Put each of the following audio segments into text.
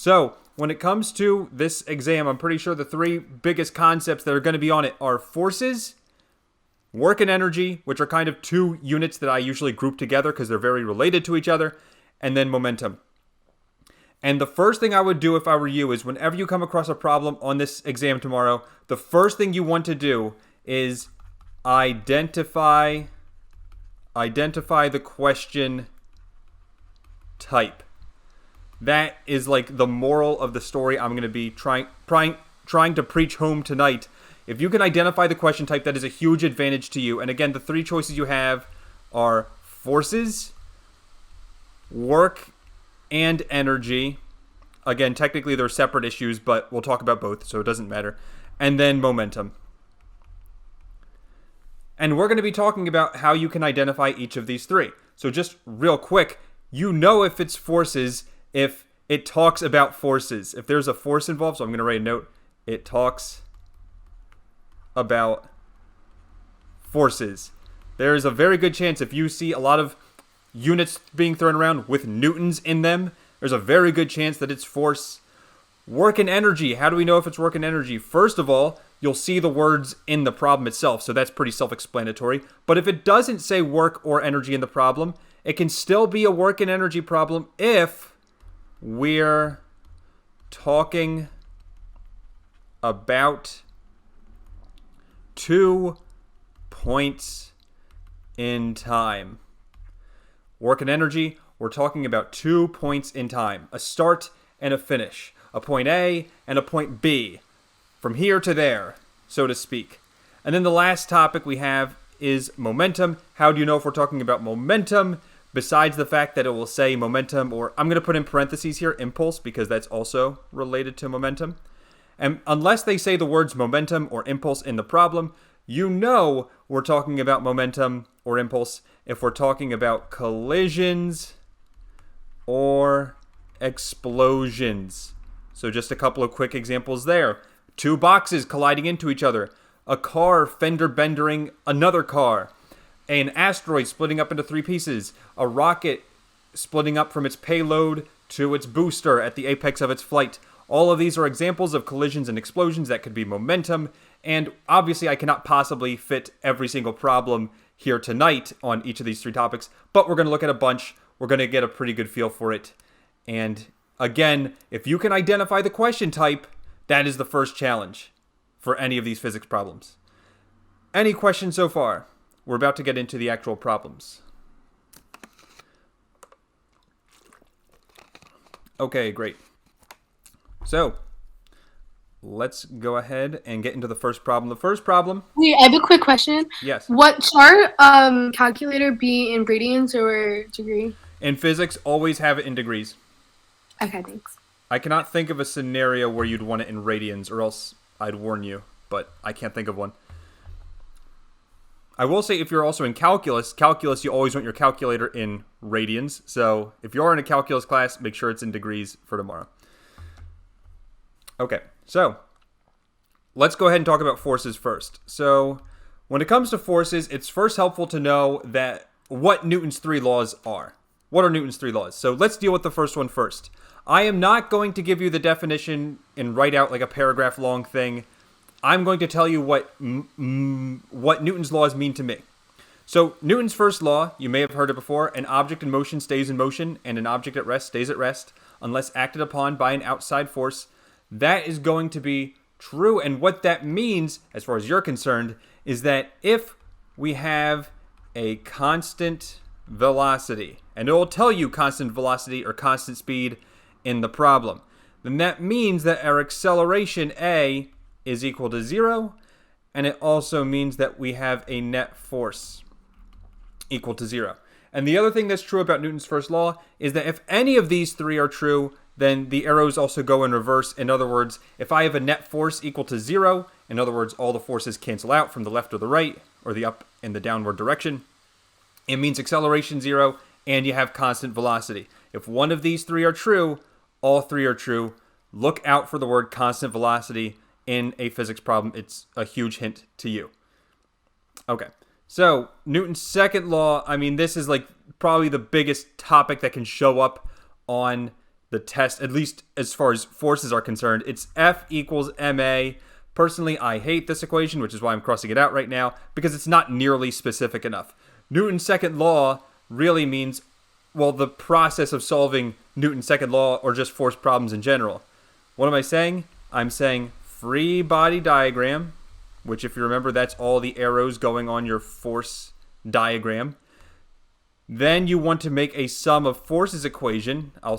So, when it comes to this exam, I'm pretty sure the three biggest concepts that are going to be on it are forces, work and energy, which are kind of two units that I usually group together because they're very related to each other, and then momentum. And the first thing I would do if I were you is whenever you come across a problem on this exam tomorrow, the first thing you want to do is identify the question type. That is like the moral of the story I'm going to be trying to preach home tonight. If you can identify the question type, that is a huge advantage to you. And again, the three choices you have are forces, work, and energy. Again, technically they're separate issues, but we'll talk about both, so it doesn't matter. And then momentum. And we're going to be talking about how you can identify each of these three. So just real quick, you know if it's forces if it talks about forces. If there's a force involved, so I'm going to write a note, it talks about forces. There is a very good chance if you see a lot of units being thrown around with newtons in them, there's a very good chance that it's force. Work and energy. How do we know if it's work and energy? First of all, you'll see the words in the problem itself, so that's pretty self-explanatory. But if it doesn't say work or energy in the problem, it can still be a work and energy problem if we're talking about 2 points in time. Work and energy, we're talking about 2 points in time. A start and a finish. A point A and a point B. From here to there, so to speak. And then the last topic we have is momentum. How do you know if we're talking about momentum? Besides the fact that it will say momentum, or I'm going to put in parentheses here, impulse, because that's also related to momentum. And unless they say the words momentum or impulse in the problem, you know we're talking about momentum or impulse if we're talking about collisions or explosions. So just a couple of quick examples there. 2 boxes colliding into each other. A car fender bendering another car. An asteroid splitting up into 3 pieces. A rocket splitting up from its payload to its booster at the apex of its flight. All of these are examples of collisions and explosions that could be momentum. And obviously I cannot possibly fit every single problem here tonight on each of these 3 topics, but we're going to look at a bunch. We're going to get a pretty good feel for it. And again, if you can identify the question type, that is the first challenge for any of these physics problems. Any questions so far? We're about to get into the actual problems. Okay, great. So, let's go ahead and get into the first problem. The first problem... Wait, I have a quick question. Yes. What should our calculator be in radians or degree? In physics, always have it in degrees. Okay, thanks. I cannot think of a scenario where you'd want it in radians, or else I'd warn you, but I can't think of one. I will say if you're also in calculus, you always want your calculator in radians. So if you are in a calculus class, make sure it's in degrees for tomorrow. Okay, so let's go ahead and talk about forces first. So when it comes to forces, it's first helpful to know that what Newton's 3 laws are. What are Newton's 3 laws? So let's deal with the first one first. I am not going to give you the definition and write out like a paragraph long thing. I'm going to tell you what Newton's laws mean to me. So Newton's first law, you may have heard it before, an object in motion stays in motion and an object at rest stays at rest unless acted upon by an outside force. That is going to be true. And what that means, as far as you're concerned, is that if we have a constant velocity, and it will tell you constant velocity or constant speed in the problem, then that means that our acceleration A is equal to 0, and it also means that we have a net force equal to 0. And the other thing that's true about Newton's first law is that if any of these 3 are true, then the arrows also go in reverse. In other words, if I have a net force equal to 0, in other words, all the forces cancel out from the left or the right, or the up and the downward direction, it means acceleration 0, and you have constant velocity. If one of these 3 are true, all 3 are true. Look out for the word constant velocity in a physics problem. It's a huge hint to you. Okay, so Newton's second law, I mean, this is like probably the biggest topic that can show up on the test, at least as far as forces are concerned. It's F equals ma. Personally, I hate this equation, which is why I'm crossing it out right now, because it's not nearly specific enough. Newton's second law really means, well, the process of solving Newton's second law or just force problems in general. What am I saying? I'm saying free body diagram, which if you remember, that's all the arrows going on your force diagram. Then you want to make a sum of forces equation. I'll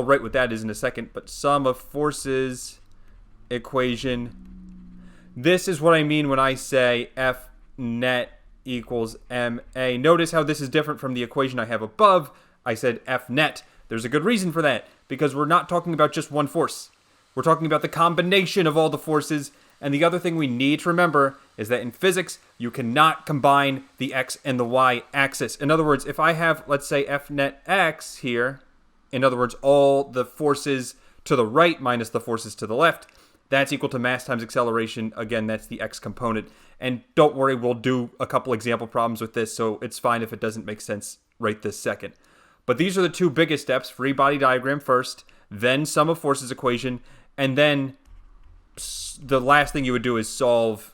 write what that is in a second, but sum of forces equation. This is what I mean when I say F net equals ma. Notice how this is different from the equation I have above. I said F net. There's a good reason for that, because we're not talking about just one force. We're talking about the combination of all the forces. And the other thing we need to remember is that in physics, you cannot combine the x and the y axis. In other words, if I have, let's say, F net x here, in other words, all the forces to the right minus the forces to the left, that's equal to mass times acceleration. Again, that's the x component. And don't worry, we'll do a couple example problems with this, so it's fine if it doesn't make sense right this second. But these are the two biggest steps: free body diagram first, then sum of forces equation, and then the last thing you would do is solve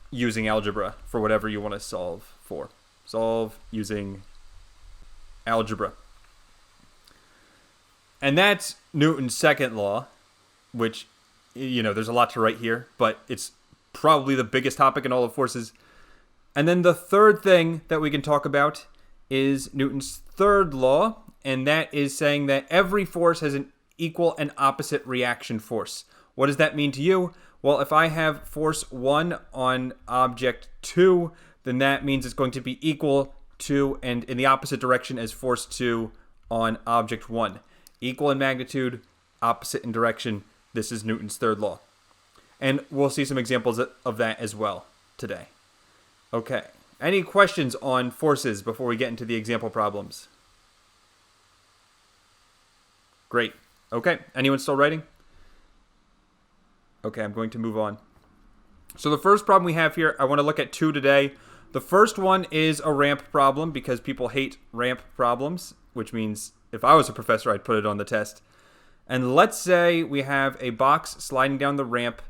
using algebra for whatever you want to solve for. Solve using algebra. And that's Newton's second law, which, there's a lot to write here, but it's probably the biggest topic in all of forces. And then the third thing that we can talk about is Newton's third law, and that is saying that every force has an equal and opposite reaction force. What does that mean to you? Well, if I have force 1 on object 2, then that means it's going to be equal to and in the opposite direction as force 2 on object 1. Equal in magnitude, opposite in direction. This is Newton's third law. And we'll see some examples of that as well today. Okay. Any questions on forces before we get into the example problems? Great. Okay. Anyone still writing? Okay, I'm going to move on. So the first problem we have here, I want to look at two today. The first one is a ramp problem because people hate ramp problems, which means if I was a professor, I'd put it on the test. And let's say we have a box sliding down the ramp.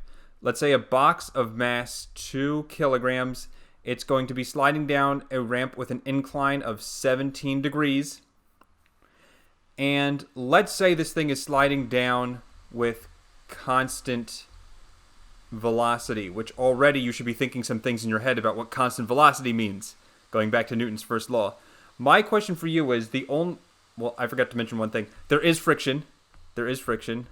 Let's say a box of mass 2 kilograms. It's going to be sliding down a ramp with an incline of 17 degrees. And let's say this thing is sliding down with constant velocity, which already you should be thinking some things in your head about what constant velocity means, going back to Newton's first law. My question for you is I forgot to mention one thing. There is friction. There's friction.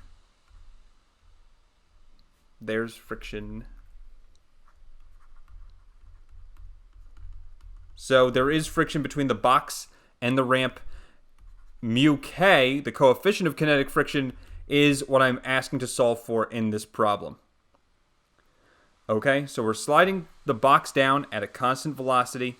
So there is friction between the box and the ramp. Mu k, the coefficient of kinetic friction, is what I'm asking to solve for in this problem. Okay, so we're sliding the box down at a constant velocity.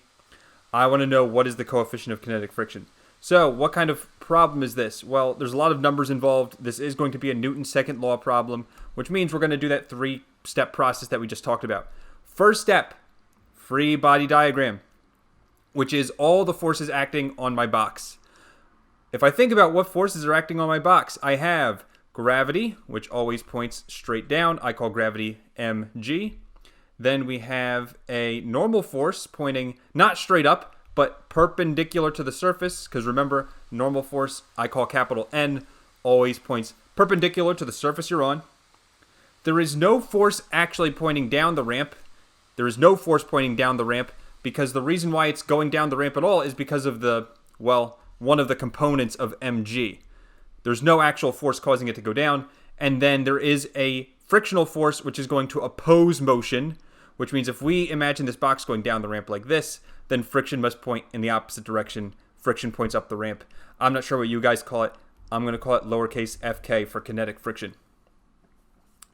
I want to know what is the coefficient of kinetic friction. So what kind of problem is this? Well, there's a lot of numbers involved. This is going to be a Newton's second law problem, which means we're going to do that 3-step process that we just talked about. First step, free body diagram, which is all the forces acting on my box. If I think about what forces are acting on my box, I have gravity, which always points straight down. I call gravity mg. Then we have a normal force pointing not straight up, but perpendicular to the surface, because remember, normal force I call capital N, always points perpendicular to the surface you're on. There is no force actually pointing down the ramp. There is no force pointing down the ramp, because the reason why it's going down the ramp at all is because of one of the components of mg. There's no actual force causing it to go down. And then there is a frictional force which is going to oppose motion, which means if we imagine this box going down the ramp like this, then friction must point in the opposite direction. Friction points up the ramp. I'm not sure what you guys call it. I'm going to call it lowercase fk for kinetic friction.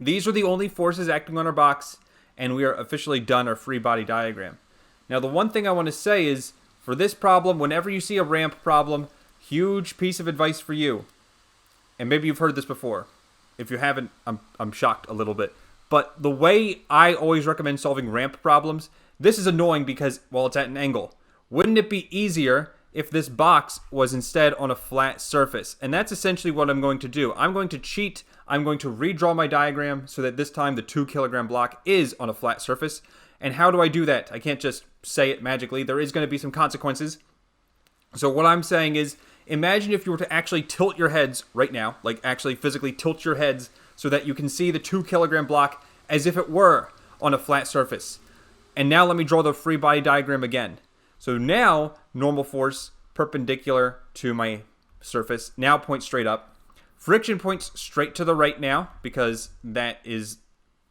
These are the only forces acting on our box, and we are officially done our free body diagram. Now, the one thing I want to say is, for this problem, whenever you see a ramp problem, huge piece of advice for you. And maybe you've heard this before. If you haven't, I'm shocked a little bit. But the way I always recommend solving ramp problems, this is annoying because, well, it's at an angle. Wouldn't it be easier if this box was instead on a flat surface. And that's essentially what I'm going to do. I'm going to cheat. I'm going to redraw my diagram so that this time the 2 kilogram block is on a flat surface. And how do I do that? I can't just say it magically. There is going to be some consequences. So what I'm saying is, imagine if you were to actually tilt your heads right now, like actually physically tilt your heads so that you can see the 2 kilogram block as if it were on a flat surface. And now let me draw the free body diagram again. So now normal force perpendicular to my surface now points straight up. Friction points straight to the right now because that is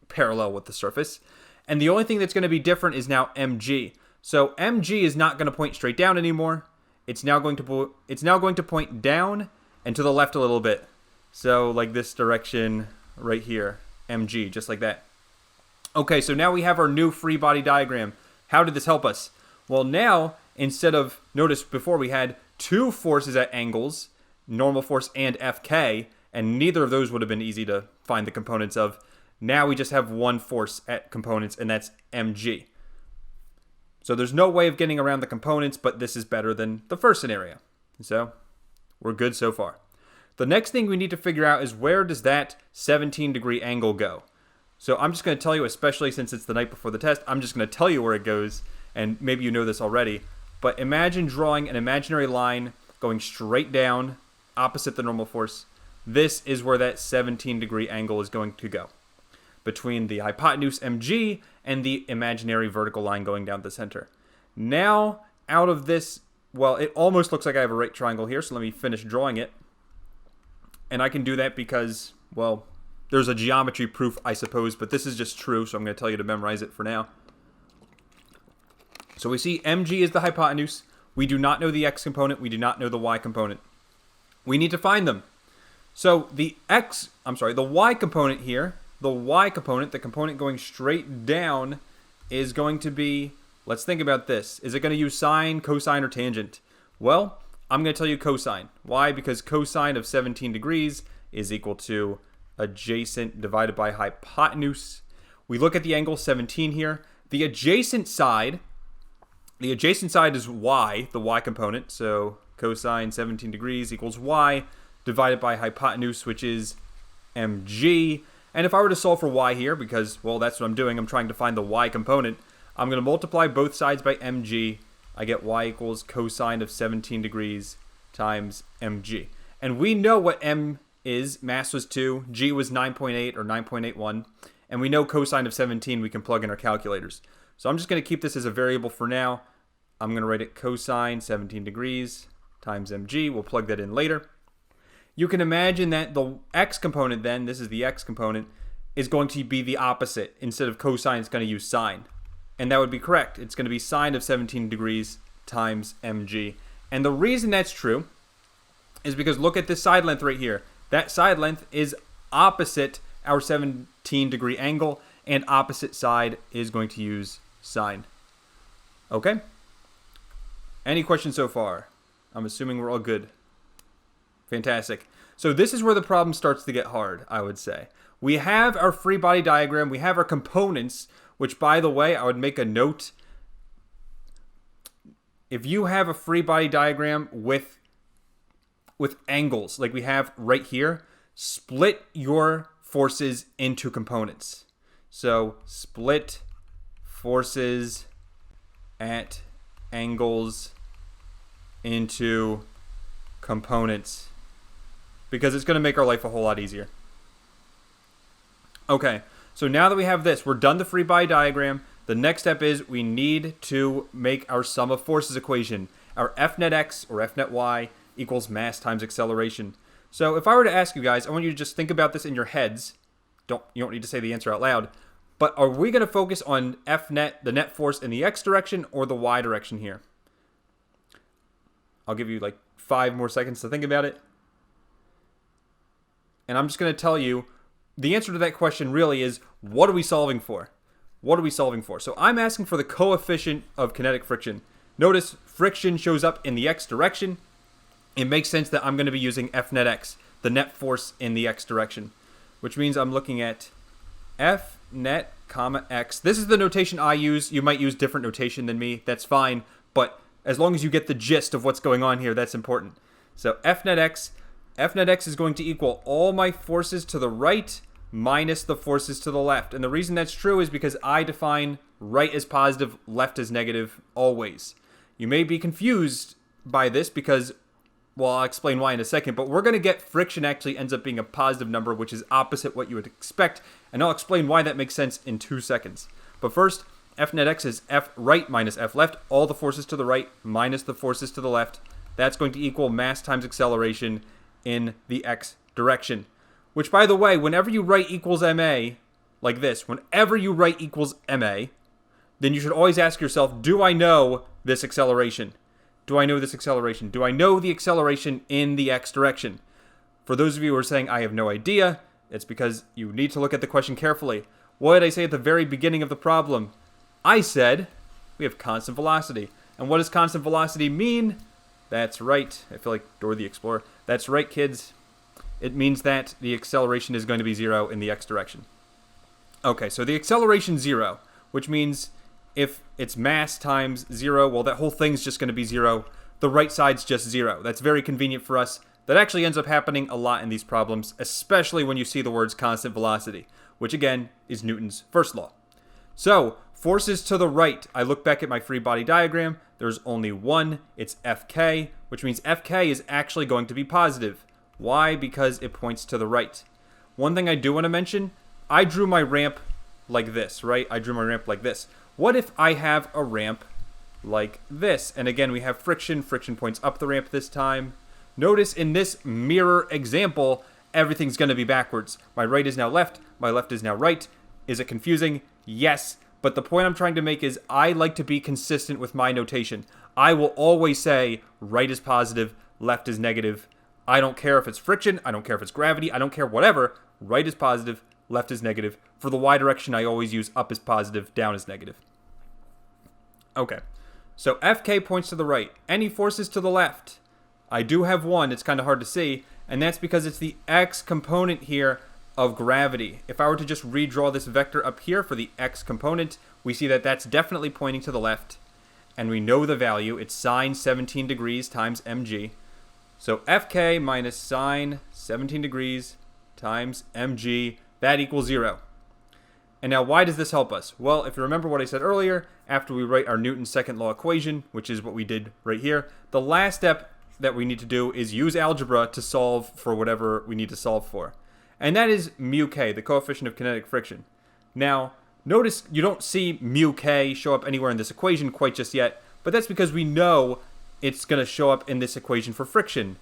parallel with the surface. And the only thing that's going to be different is now mg. So mg is not going to point straight down anymore. It's now going to point down and to the left a little bit. So like this direction right here, mg, just like that. Okay, so now we have our new free body diagram. How did this help us? Well, now instead of, notice before we had 2 forces at angles, normal force and Fk, and neither of those would have been easy to find the components of. Now we just have 1 force at components, and that's mg. So there's no way of getting around the components, but this is better than the first scenario. So we're good so far. The next thing we need to figure out is where does that 17-degree angle go? So I'm just going to tell you, especially since it's the night before the test, I'm just going to tell you where it goes, and maybe you know this already, but imagine drawing an imaginary line going straight down, opposite the normal force. This is where that 17-degree angle is going to go, between the hypotenuse mg and the imaginary vertical line going down the center. Now, out of this, well, it almost looks like I have a right triangle here, so let me finish drawing it. And I can do that because, well, there's a geometry proof, I suppose, but this is just true, so I'm going to tell you to memorize it for now. So we see mg is the hypotenuse. We do not know the x component. We do not know the y component. We need to find them. So the y component here, the component going straight down, is going to be, let's think about this. Is it going to use sine, cosine, or tangent? Well, I'm going to tell you cosine. Why? Because cosine of 17 degrees is equal to adjacent divided by hypotenuse. We look at the angle 17 here. The adjacent side is y, the y component. So cosine 17 degrees equals y divided by hypotenuse, which is mg. And if I were to solve for y here, because, well, that's what I'm doing, I'm trying to find the y component, I'm going to multiply both sides by mg. I get y equals cosine of 17 degrees times mg. And we know what m is. Mass was 2, g was 9.8 or 9.81, and we know cosine of 17 we can plug in our calculators. So I'm just going to keep this as a variable for now. I'm going to write it cosine 17 degrees times mg. We'll plug that in later. You can imagine that the x component then, this is the x component, is going to be the opposite. Instead of cosine, it's going to use sine. And that would be correct. It's going to be sine of 17 degrees times mg. And the reason that's true is because look at this side length right here. That side length is opposite our 17-degree angle, and opposite side is going to use sine. Okay? Any questions so far? I'm assuming we're all good. Fantastic. So this is where the problem starts to get hard, I would say. We have our free body diagram. We have our components, which, by the way, I would make a note. If you have a free body diagram with angles, like we have right here, split your forces into components. So split forces at angles into components, because it's going to make our life a whole lot easier. Okay, so now that we have this, we're done the free body diagram. The next step is we need to make our sum of forces equation. Our F net x or F net y equals mass times acceleration. So if I were to ask you guys, I want you to just think about this in your heads. You don't need to say the answer out loud. But are we going to focus on F net, the net force in the x direction, or the y direction here? I'll give you like 5 more seconds to think about it. And I'm just going to tell you, the answer to that question really is, what are we solving for? What are we solving for? So I'm asking for the coefficient of kinetic friction. Notice friction shows up in the x direction. It makes sense that I'm going to be using F net x, the net force in the x direction, which means I'm looking at F net, comma, x. This is the notation I use. You might use different notation than me. That's fine. But As long as you get the gist of what's going on here, that's important. So f net x is going to equal all my forces to the right minus the forces to the left. And the reason that's true is because I define right as positive, left as negative, always. You may be confused by this because, well, I'll explain why in a second, but we're going to get friction actually ends up being a positive number, which is opposite what you would expect, and I'll explain why that makes sense in 2 seconds. But first, f net x is f right minus f left, all the forces to the right minus the forces to the left. That's going to equal mass times acceleration in the x direction. Which, by the way, whenever you write equals ma, like this, whenever you write equals ma, then you should always ask yourself, do I know this acceleration? Do I know this acceleration? Do I know the acceleration in the x direction? For those of you who are saying, I have no idea, it's because you need to look at the question carefully. What did I say at the very beginning of the problem? I said we have constant velocity. And what does constant velocity mean? That's right. I feel like Dora the Explorer. That's right, kids. It means that the acceleration is going to be 0 in the x direction. Okay, so the acceleration 0, which means if it's mass times 0, well, that whole thing's just going to be 0. The right side's just 0. That's very convenient for us. That actually ends up happening a lot in these problems, especially when you see the words constant velocity, which again is Newton's first law. So, forces to the right. I look back at my free body diagram. There's only one. It's Fk, which means Fk is actually going to be positive. Why? Because it points to the right. One thing I do want to mention, I drew my ramp like this, right? I drew my ramp like this. What if I have a ramp like this? And again, we have friction. Friction points up the ramp this time. Notice in this mirror example, everything's going to be backwards. My right is now left. My left is now right. Is it confusing? Yes. But the point I'm trying to make is I like to be consistent with my notation. I will always say right is positive, left is negative. I don't care if it's friction. I don't care if it's gravity. I don't care whatever. Right is positive, left is negative. For the y direction, I always use up is positive, down is negative. Okay, so Fk points to the right. Any forces to the left? I do have one. It's kind of hard to see, and that's because it's the x component here of gravity. If I were to just redraw this vector up here for the x component, we see that that's definitely pointing to the left, and we know the value. It's sine 17 degrees times mg. So Fk minus sine 17 degrees times mg, that equals 0. And now why does this help us? Well, if you remember what I said earlier, after we write our Newton's second law equation, which is what we did right here, the last step that we need to do is use algebra to solve for whatever we need to solve for. And that is mu k, the coefficient of kinetic friction. Now, notice you don't see mu k show up anywhere in this equation quite just yet, but that's because we know it's going to show up in this equation for friction.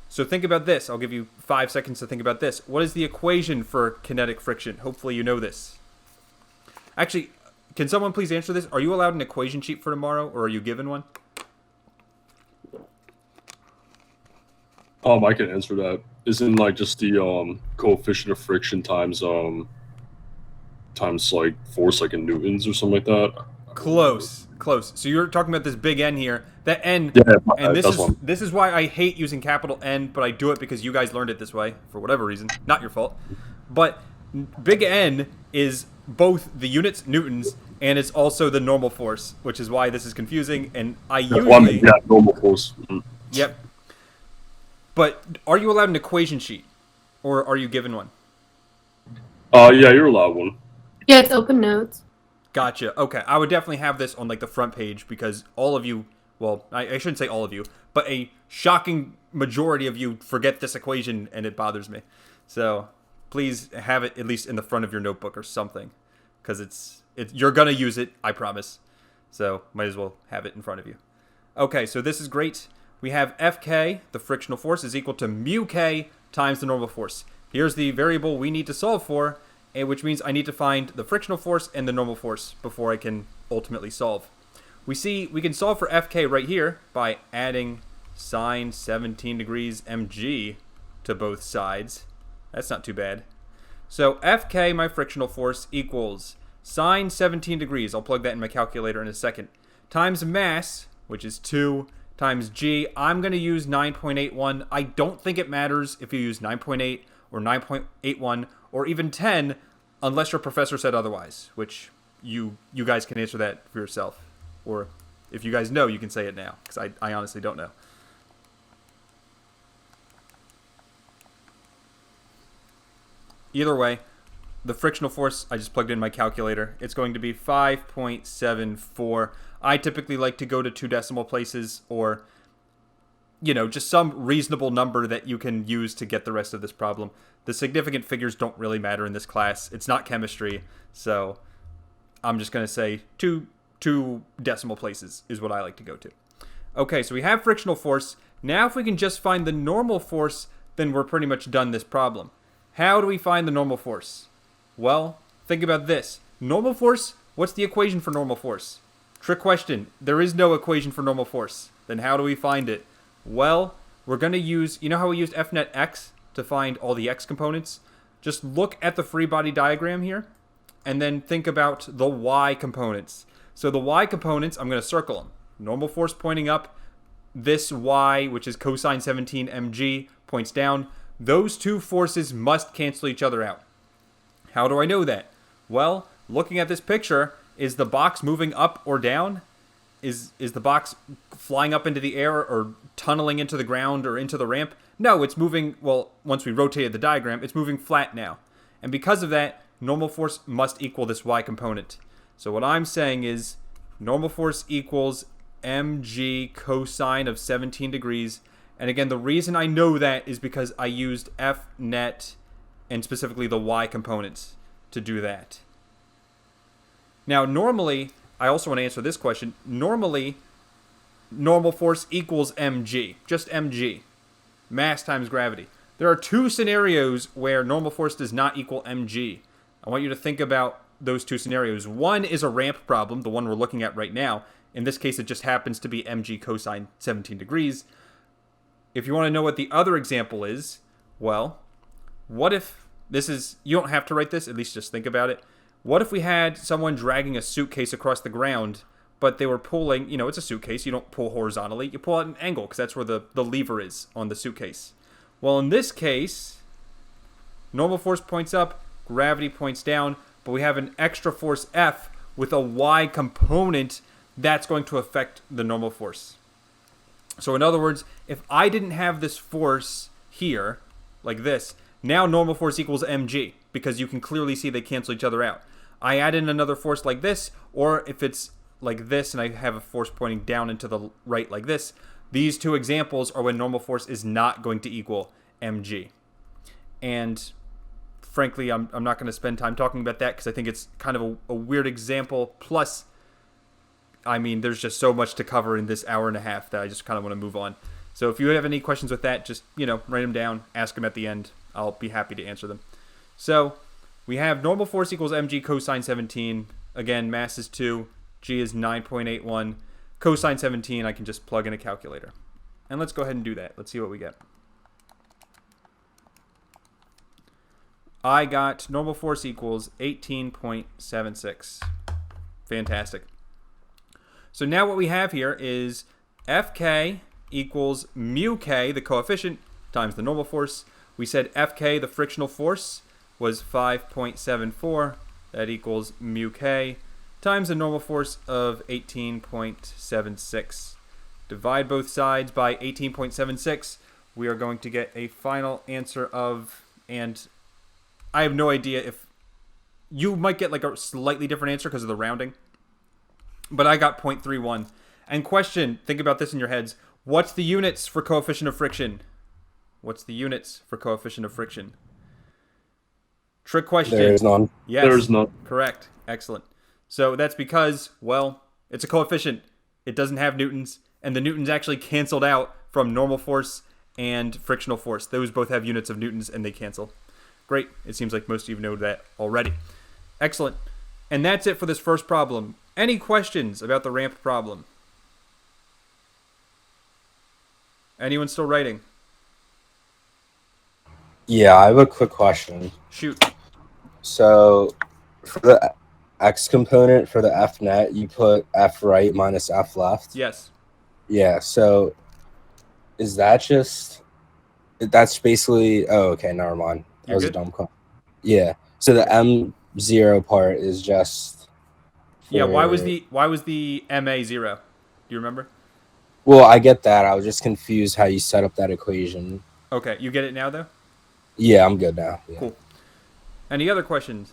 So think about this. I'll give you 5 seconds to think about this. What is the equation for kinetic friction? Hopefully you know this. Actually, can someone please answer this? Are you allowed an equation sheet for tomorrow, or are you given one? I can answer that. Isn't like just the coefficient of friction times like force like in newtons or something like that? Close. So you're talking about this big N here. That N, Yeah, and that's this is why I hate using capital N, but I do it because you guys learned it this way for whatever reason. Not your fault. But big N is both the units newtons and it's also the normal force, which is why this is confusing. And I usually normal force. Yep. But are you allowed an equation sheet, or are you given one? Yeah, you're allowed one. Yeah, it's open notes. Gotcha. Okay, I would definitely have this on like the front page because all of you, well, I shouldn't say all of you, but a shocking majority of you forget this equation and it bothers me. So please have it at least in the front of your notebook or something, because you're gonna use it, I promise. So might as well have it in front of you. Okay, so this is great. We have Fk, the frictional force, is equal to mu k times the normal force. Here's the variable we need to solve for, which means I need to find the frictional force and the normal force before I can ultimately solve. We see we can solve for Fk right here by adding sine 17 degrees mg to both sides. That's not too bad. So Fk, my frictional force, equals sine 17 degrees, I'll plug that in my calculator in a second, times mass, which is 2, times g. I'm going to use 9.81. I don't think it matters if you use 9.8 or 9.81 or even 10 unless your professor said otherwise, which you guys can answer that for yourself. Or If you guys know, you can say it now, because I honestly don't know. Either way, the frictional force, I just plugged in my calculator. It's going to be 5.74. I typically like to go to 2 decimal places, or, just some reasonable number that you can use to get the rest of this problem. The significant figures don't really matter in this class. It's not chemistry, so I'm just going to say two decimal places is what I like to go to. Okay, so we have frictional force. Now if we can just find the normal force, then we're pretty much done this problem. How do we find the normal force? Well, think about this. Normal force, what's the equation for normal force? Trick question. There is no equation for normal force. Then how do we find it? Well, we're going to use, how we used F net x to find all the x components? Just look at the free body diagram here, and then think about the y components. So the y components, I'm going to circle them. Normal force pointing up. This y, which is cosine 17 mg, points down. Those two forces must cancel each other out. How do I know that? Well, looking at this picture, is the box moving up or down? Is the box flying up into the air or tunneling into the ground or into the ramp? No, it's moving, well, once we rotated the diagram, it's moving flat now. And because of that, normal force must equal this y component. So what I'm saying is normal force equals mg cosine of 17 degrees. And again, the reason I know that is because I used F net and specifically the y components to do that. Now, normally, I also want to answer this question. Normally, normal force equals mg, just mg, mass times gravity. There are 2 scenarios where normal force does not equal mg. I want you to think about those 2 scenarios. One is a ramp problem, the one we're looking at right now. In this case, it just happens to be mg cosine 17 degrees. If you want to know what the other example is, well, what if this is, you don't have to write this, at least just think about it. What if we had someone dragging a suitcase across the ground, but they were pulling, it's a suitcase, you don't pull horizontally, you pull at an angle, because that's where the lever is on the suitcase. Well, in this case, normal force points up, gravity points down, but we have an extra force F with a y component that's going to affect the normal force. So in other words, if I didn't have this force here, like this, now normal force equals mg, because you can clearly see they cancel each other out. I add in another force like this, or if it's like this and I have a force pointing down and to the right like this, these 2 examples are when normal force is not going to equal mg. And frankly, I'm not going to spend time talking about that because I think it's kind of a weird example. Plus, there's just so much to cover in this hour and a half that I just kind of want to move on. So if you have any questions with that, just, write them down, ask them at the end. I'll be happy to answer them. So we have normal force equals mg cosine 17. Again, mass is 2. G is 9.81. Cosine 17, I can just plug in a calculator. And let's go ahead and do that. Let's see what we get. I got normal force equals 18.76. Fantastic. So now what we have here is Fk equals mu k, the coefficient, times the normal force. We said Fk, the frictional force, was 5.74. That equals mu k times the normal force of 18.76. Divide both sides by 18.76. We are going to get a final answer of, and I have no idea if you might get like a slightly different answer because of the rounding, but I got 0.31. And question, think about this in your heads. What's the units for coefficient of friction? What's the units for coefficient of friction? Trick question. There is none. Yes. There is none. Correct. Excellent. So that's because, well, it's a coefficient. It doesn't have newtons, and the newtons actually canceled out from normal force and frictional force. Those both have units of newtons, and they cancel. Great. It seems like most of you know that already. Excellent. And that's it for this first problem. Any questions about the ramp problem? Anyone still writing? Yeah, I have a quick question. Shoot. So for the x component for the F net, you put F right minus F left? Yes. Yeah, so is that just, that's basically, oh, okay, never mind. That was a dumb question. Yeah, so the M0 part is just... Yeah, why was the MA 0? Do you remember? Well, I get that. I was just confused how you set up that equation. Okay, you get it now, though? Yeah, I'm good now. Yeah. Cool. Any other questions?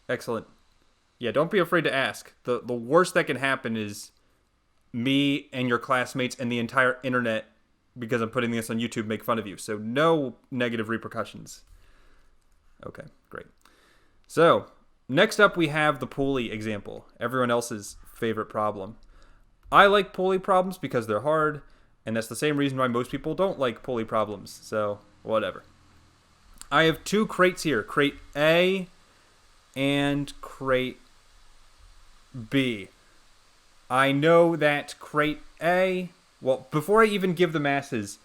Excellent. Yeah, don't be afraid to ask. The worst that can happen is me and your classmates and the entire internet, because I'm putting this on YouTube, make fun of you. So no negative repercussions. Okay, great. So next up we have the Pulley example, everyone else's favorite problem. I like Pulley problems because they're hard, and that's the same reason why most people don't like Pulley problems. So whatever. I have two crates here, crate A and crate B. I know that crate A, well, before I even give the masses,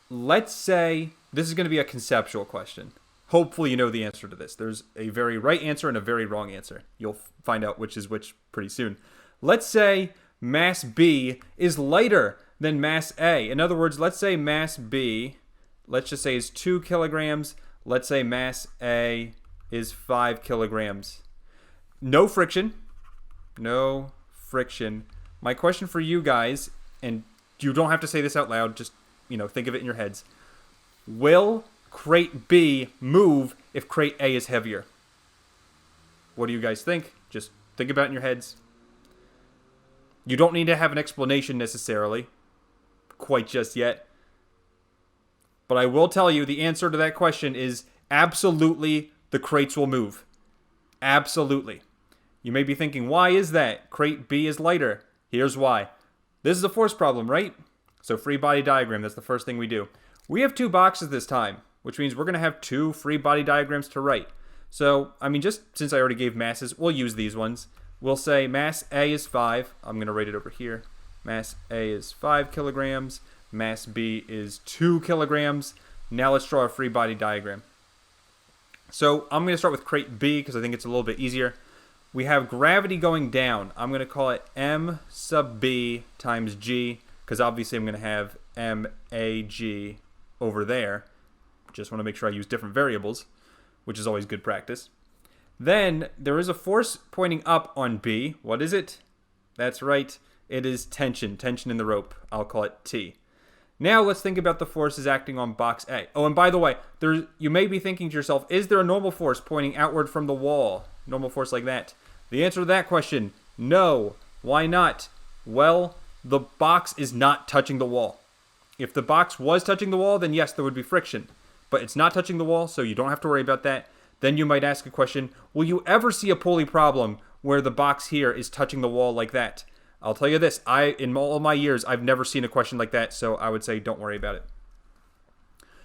let's say this is going to be a conceptual question. Hopefully you know the answer to this. There's a very right answer and a very wrong answer. You'll find out which is which pretty soon. Let's say mass B is lighter than mass A. In other words, let's say mass B, let's just say is 2 kilograms. Let's say mass A is 5 kilograms. No friction. No friction. My question for you guys, and you don't have to say this out loud, just, think of it in your heads. Will crate B move if crate A is heavier? What do you guys think? Just think about it in your heads. You don't need to have an explanation necessarily, quite just yet. But I will tell you the answer to that question is absolutely the crates will move. Absolutely. You may be thinking, why is that? Crate B is lighter. Here's why. This is a force problem, right? So free body diagram, that's the first thing we do. We have 2 boxes this time, which means we're going to have 2 free body diagrams to write. So, just since I already gave masses, we'll use these ones. We'll say mass A is 5. I'm going to write it over here. Mass A is 5 kilograms. Mass B is 2 kilograms. Now let's draw a free body diagram. So I'm going to start with crate B because I think it's a little bit easier. We have gravity going down. I'm going to call it M sub B times G because obviously I'm going to have MAG over there. Just want to make sure I use different variables, which is always good practice. Then there is a force pointing up on B. What is it? That's right. It is tension in the rope. I'll call it T. Now let's think about the forces acting on box A. Oh, and by the way, you may be thinking to yourself, is there a normal force pointing outward from the wall? Normal force like that? The answer to that question, no. Why not? Well, the box is not touching the wall. If the box was touching the wall, then yes, there would be friction. But it's not touching the wall, so you don't have to worry about that. Then you might ask a question, will you ever see a Pulley problem where the box here is touching the wall like that? I'll tell you this, in all my years, I've never seen a question like that, so I would say don't worry about it.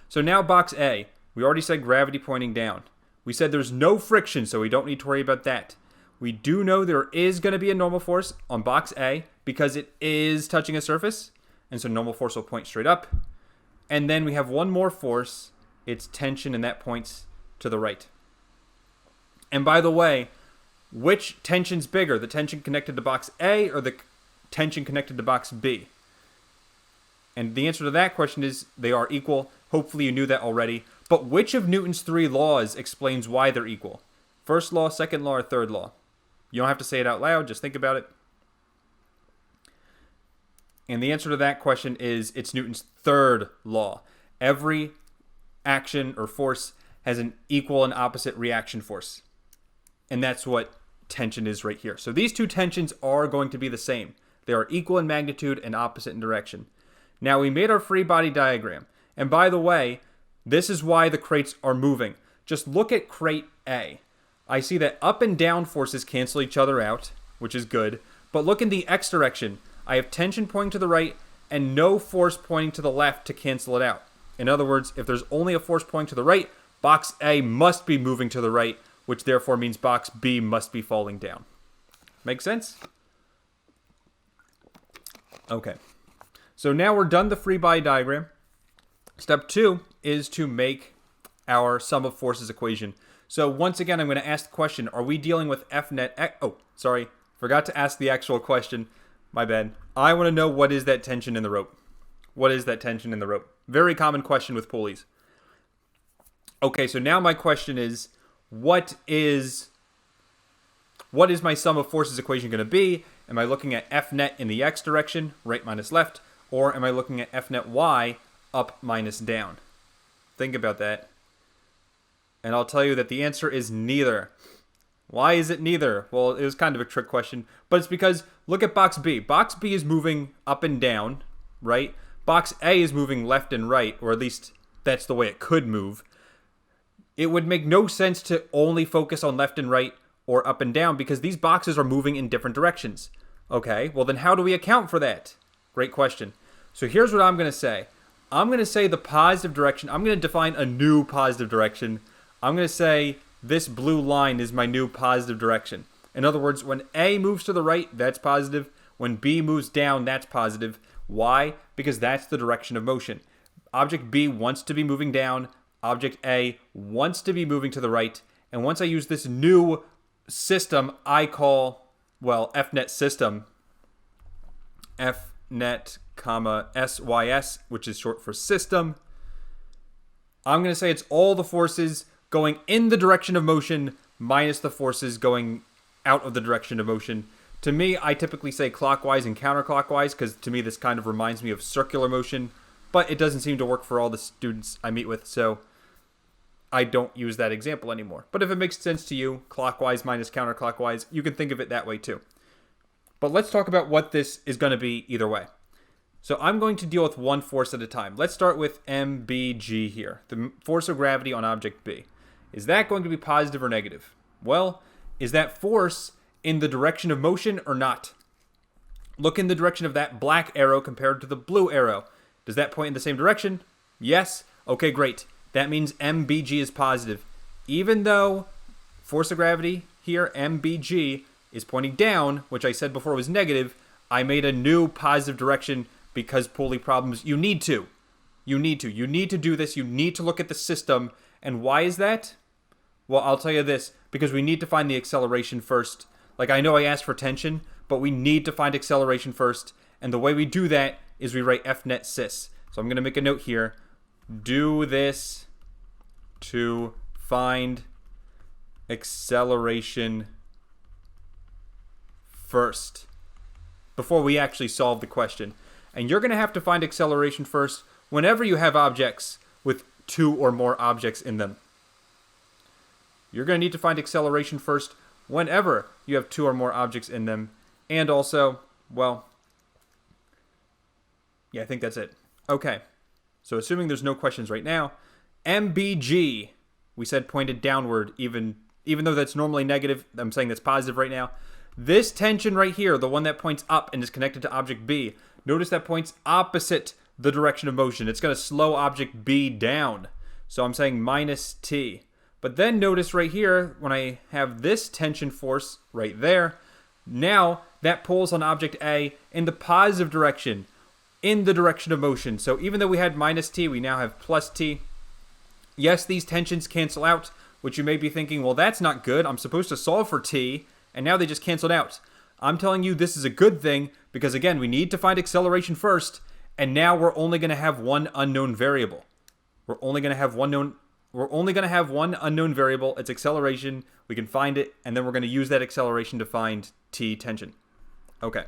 So now box A, we already said gravity pointing down. We said there's no friction, so we don't need to worry about that. We do know there is going to be a normal force on box A because it is touching a surface, and so normal force will point straight up. And then we have one more force, it's tension, and that points to the right. And by the way, which tension's bigger, the tension connected to box A or the tension connected to box B? And the answer to that question is they are equal. Hopefully you knew that already. But which of Newton's 3 laws explains why they're equal? First law, second law, or third law? You don't have to say it out loud, just think about it. And the answer to that question is it's Newton's 3rd law. Every action or force has an equal and opposite reaction force. And that's what tension is right here. So these 2 tensions are going to be the same. They are equal in magnitude and opposite in direction. Now we made our free body diagram. And by the way, this is why the crates are moving. Just look at crate A. I see that up and down forces cancel each other out, which is good. But look in the x direction. I have tension pointing to the right and no force pointing to the left to cancel it out. In other words, if there's only a force pointing to the right, box A must be moving to the right, which therefore means box B must be falling down. Make sense? Okay. So now we're done the free body diagram. Step 2 is to make our sum of forces equation. So once again, I'm going to ask the question, are we dealing with F net? Oh, sorry. Forgot to ask the actual question. My bad. I want to know what is that tension in the rope. What is that tension in the rope? Very common question with pulleys. Okay, so now my question is, what is my sum of forces equation going to be? Am I looking at F net in the x direction, right minus left, or am I looking at F net y, up minus down? Think about that. And I'll tell you that the answer is neither. Why is it neither? Well, it was kind of a trick question, but it's because look at box B. Box B is moving up and down, right? Box A is moving left and right, or at least that's the way it could move. It would make no sense to only focus on left and right or up and down because these boxes are moving in different directions. Okay, well then how do we account for that? Great question. So here's what I'm going to say. I'm going to say the positive direction. I'm going to define a new positive direction. I'm going to say this blue line is my new positive direction. In other words, when A moves to the right, that's positive. When B moves down, that's positive. Why? Because that's the direction of motion. Object B wants to be moving down. Object A wants to be moving to the right. And once I use this new system, I call, well, FNet system, FNet, SYS, which is short for system. I'm going to say it's all the forces going in the direction of motion minus the forces going out of the direction of motion. To me, I typically say clockwise and counterclockwise because to me this kind of reminds me of circular motion, but it doesn't seem to work for all the students I meet with, so I don't use that example anymore. But if it makes sense to you, clockwise minus counterclockwise, you can think of it that way too. But let's talk about what this is going to be either way. So I'm going to deal with one force at a time. Let's start with MBG here, the force of gravity on object B. Is that going to be positive or negative? Well, is that force in the direction of motion or not? Look in the direction of that black arrow compared to the blue arrow. Does that point in the same direction? Yes? Okay, great. That means MBG is positive. Even though force of gravity here, MBG, is pointing down, which I said before was negative, I made a new positive direction because Pulley problems, you need to. You need to do this. You need to look at the system. And why is that? Well, I'll tell you this, because we need to find the acceleration first. Like, I know I asked for tension, but we need to find acceleration first. And the way we do that is we write FNet sys. So I'm going to make a note here. Do this to find acceleration first before we actually solve the question. And you're going to have to find acceleration first whenever you have objects with two or more objects in them. You're going to need to find acceleration first whenever you have two or more objects in them. And also, well, yeah, I think that's it. Okay, so assuming there's no questions right now, MBG, we said pointed downward, even though that's normally negative, I'm saying that's positive right now. This tension right here, the one that points up and is connected to object B, notice that points opposite the direction of motion. It's going to slow object B down. So I'm saying minus T. But then notice right here, when I have this tension force right there, now that pulls on object A in the positive direction, in the direction of motion. So even though we had minus T, we now have plus T. Yes, these tensions cancel out, which you may be thinking, well, that's not good. I'm supposed to solve for T, and now they just canceled out. I'm telling you this is a good thing because, again, we need to find acceleration first, and now we're only going to have one unknown variable. We're only going to have one unknown variable. It's acceleration. We can find it, and then we're going to use that acceleration to find T tension. Okay.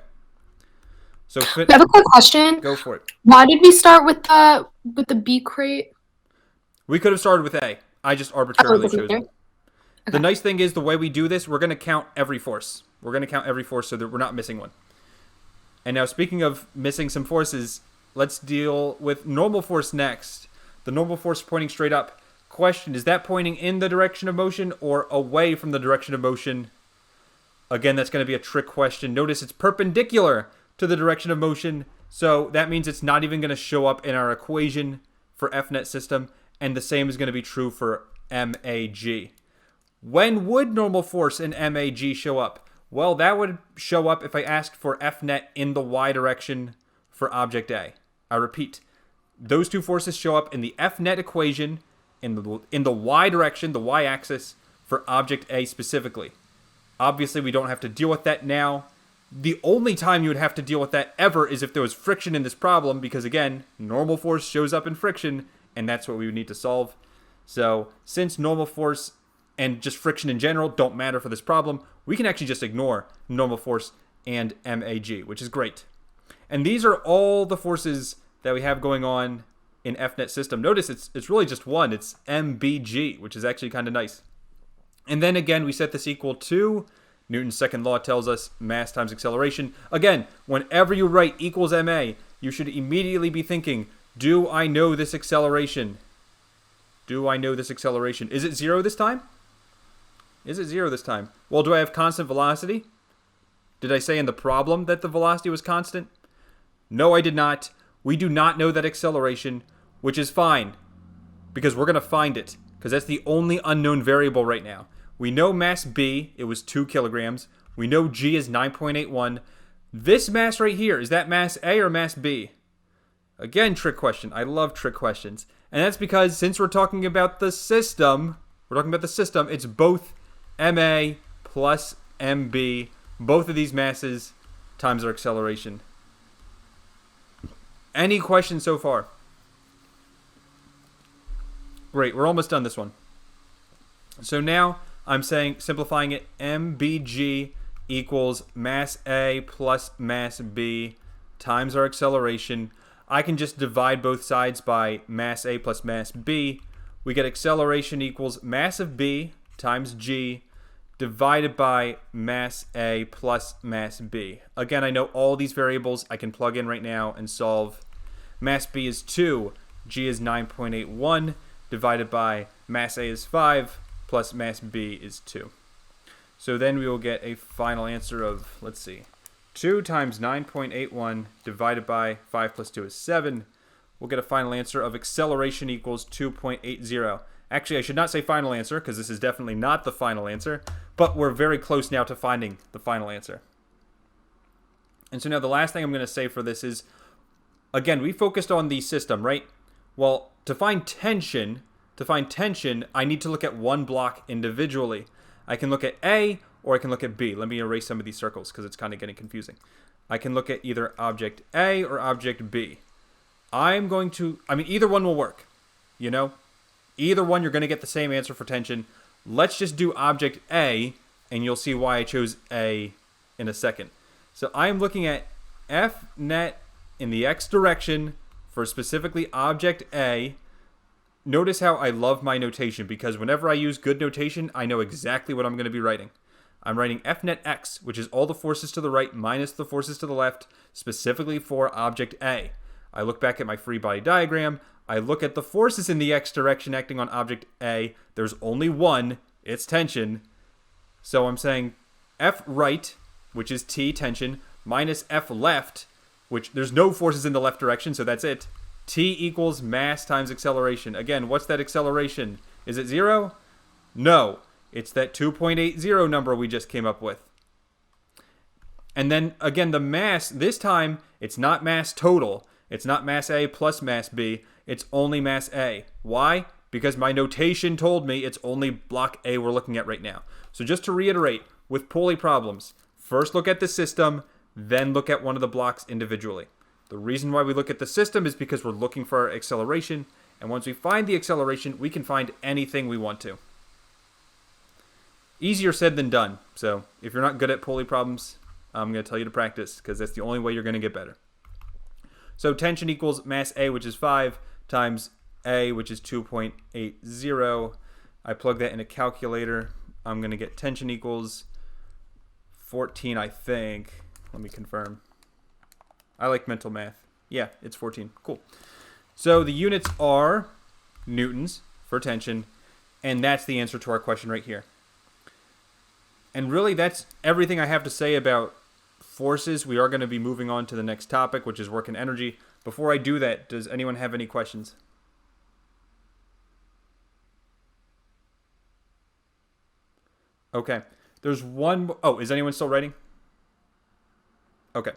So I have a quick question. Go for it. Why did we start with the B crate? We could have started with A. I just arbitrarily chose it. Okay. The nice thing is the way we do this, we're going to count every force. We're going to count every force so that we're not missing one. And now speaking of missing some forces, let's deal with normal force next. The normal force pointing straight up. Question, is that pointing in the direction of motion or away from the direction of motion? Again, that's going to be a trick question. Notice it's perpendicular to the direction of motion, so that means it's not even going to show up in our equation for FNet system, and the same is going to be true for MAG. When would normal force in MAG show up? Well, that would show up if I asked for FNet in the y direction for object A. I repeat, those two forces show up in the FNet equation in the y direction, the y-axis, for object A specifically. Obviously, we don't have to deal with that now. The only time you would have to deal with that ever is if there was friction in this problem, because again, normal force shows up in friction, and that's what we would need to solve. So, since normal force and just friction in general don't matter for this problem, we can actually just ignore normal force and MAG, which is great. And these are all the forces that we have going on in FNet system. Notice it's really just one. It's MBG, which is actually kind of nice. And then again, we set this equal to Newton's second law tells us mass times acceleration. Again, whenever you write equals ma, you should immediately be thinking, do I know this acceleration? Do I know this acceleration? Is it 0 this time? Is it 0 this time? Well, do I have constant velocity? Did I say in the problem that the velocity was constant? No, I did not. We do not know that acceleration, which is fine, because we're going to find it, because that's the only unknown variable right now. We know mass B, it was 2 kilograms. We know G is 9.81. This mass right here, is that mass A or mass B? Again, trick question. I love trick questions. And that's because since we're talking about the system, it's both MA plus MB, both of these masses times our acceleration. Any questions so far? Great, we're almost done this one. So now I'm saying, simplifying it, MBG equals mass A plus mass B times our acceleration. I can just divide both sides by mass A plus mass B. We get acceleration equals mass of B times G divided by mass A plus mass B. Again, I know all these variables I can plug in right now and solve. Mass B is 2, G is 9.81, divided by mass A is 5, plus mass B is 2. So then we will get a final answer of, let's see, 2 times 9.81 divided by 5 plus 2 is 7. We'll get a final answer of acceleration equals 2.80. Actually, I should not say final answer, because this is definitely not the final answer, but we're very close now to finding the final answer. And so now the last thing I'm going to say for this is, again, we focused on the system, right? Well, to find tension, I need to look at one block individually. I can look at A or I can look at B. Let me erase some of these circles because it's kind of getting confusing. I can look at either object A or object B. Either one will work, you know? Either one, you're going to get the same answer for tension. Let's just do object A, and you'll see why I chose A in a second. So I'm looking at F net in the X direction for specifically object A. Notice how I love my notation, because whenever I use good notation, I know exactly what I'm going to be writing. I'm writing F net X, which is all the forces to the right minus the forces to the left, specifically for object A. I look back at my free body diagram. I look at the forces in the X direction acting on object A. There's only one. It's tension. So I'm saying F right, which is T, tension, minus F left, which there's no forces in the left direction, so that's it. T equals mass times acceleration. Again, what's that acceleration? Is it 0? No. It's that 2.80 number we just came up with. And then, again, the mass, this time, it's not mass total. It's not mass A plus mass B. It's only mass A. Why? Because my notation told me it's only block A we're looking at right now. So just to reiterate, with Pulley problems, first look at the system, then look at one of the blocks individually. The reason why we look at the system is because we're looking for our acceleration, and once we find the acceleration, we can find anything we want to. Easier said than done. So if you're not good at Pulley problems, I'm going to tell you to practice, because that's the only way you're going to get better. So tension equals mass A, which is 5, times A, which is 2.80. I plug that in a calculator. I'm going to get tension equals 14, I think. Let me confirm. I like mental math. Yeah, it's 14. Cool. So the units are newtons for tension, and that's the answer to our question right here. And really, that's everything I have to say about forces. We are going to be moving on to the next topic, which is work and energy. Before I do that, does anyone have any questions? Okay. There's one... Oh, is anyone still writing? Okay.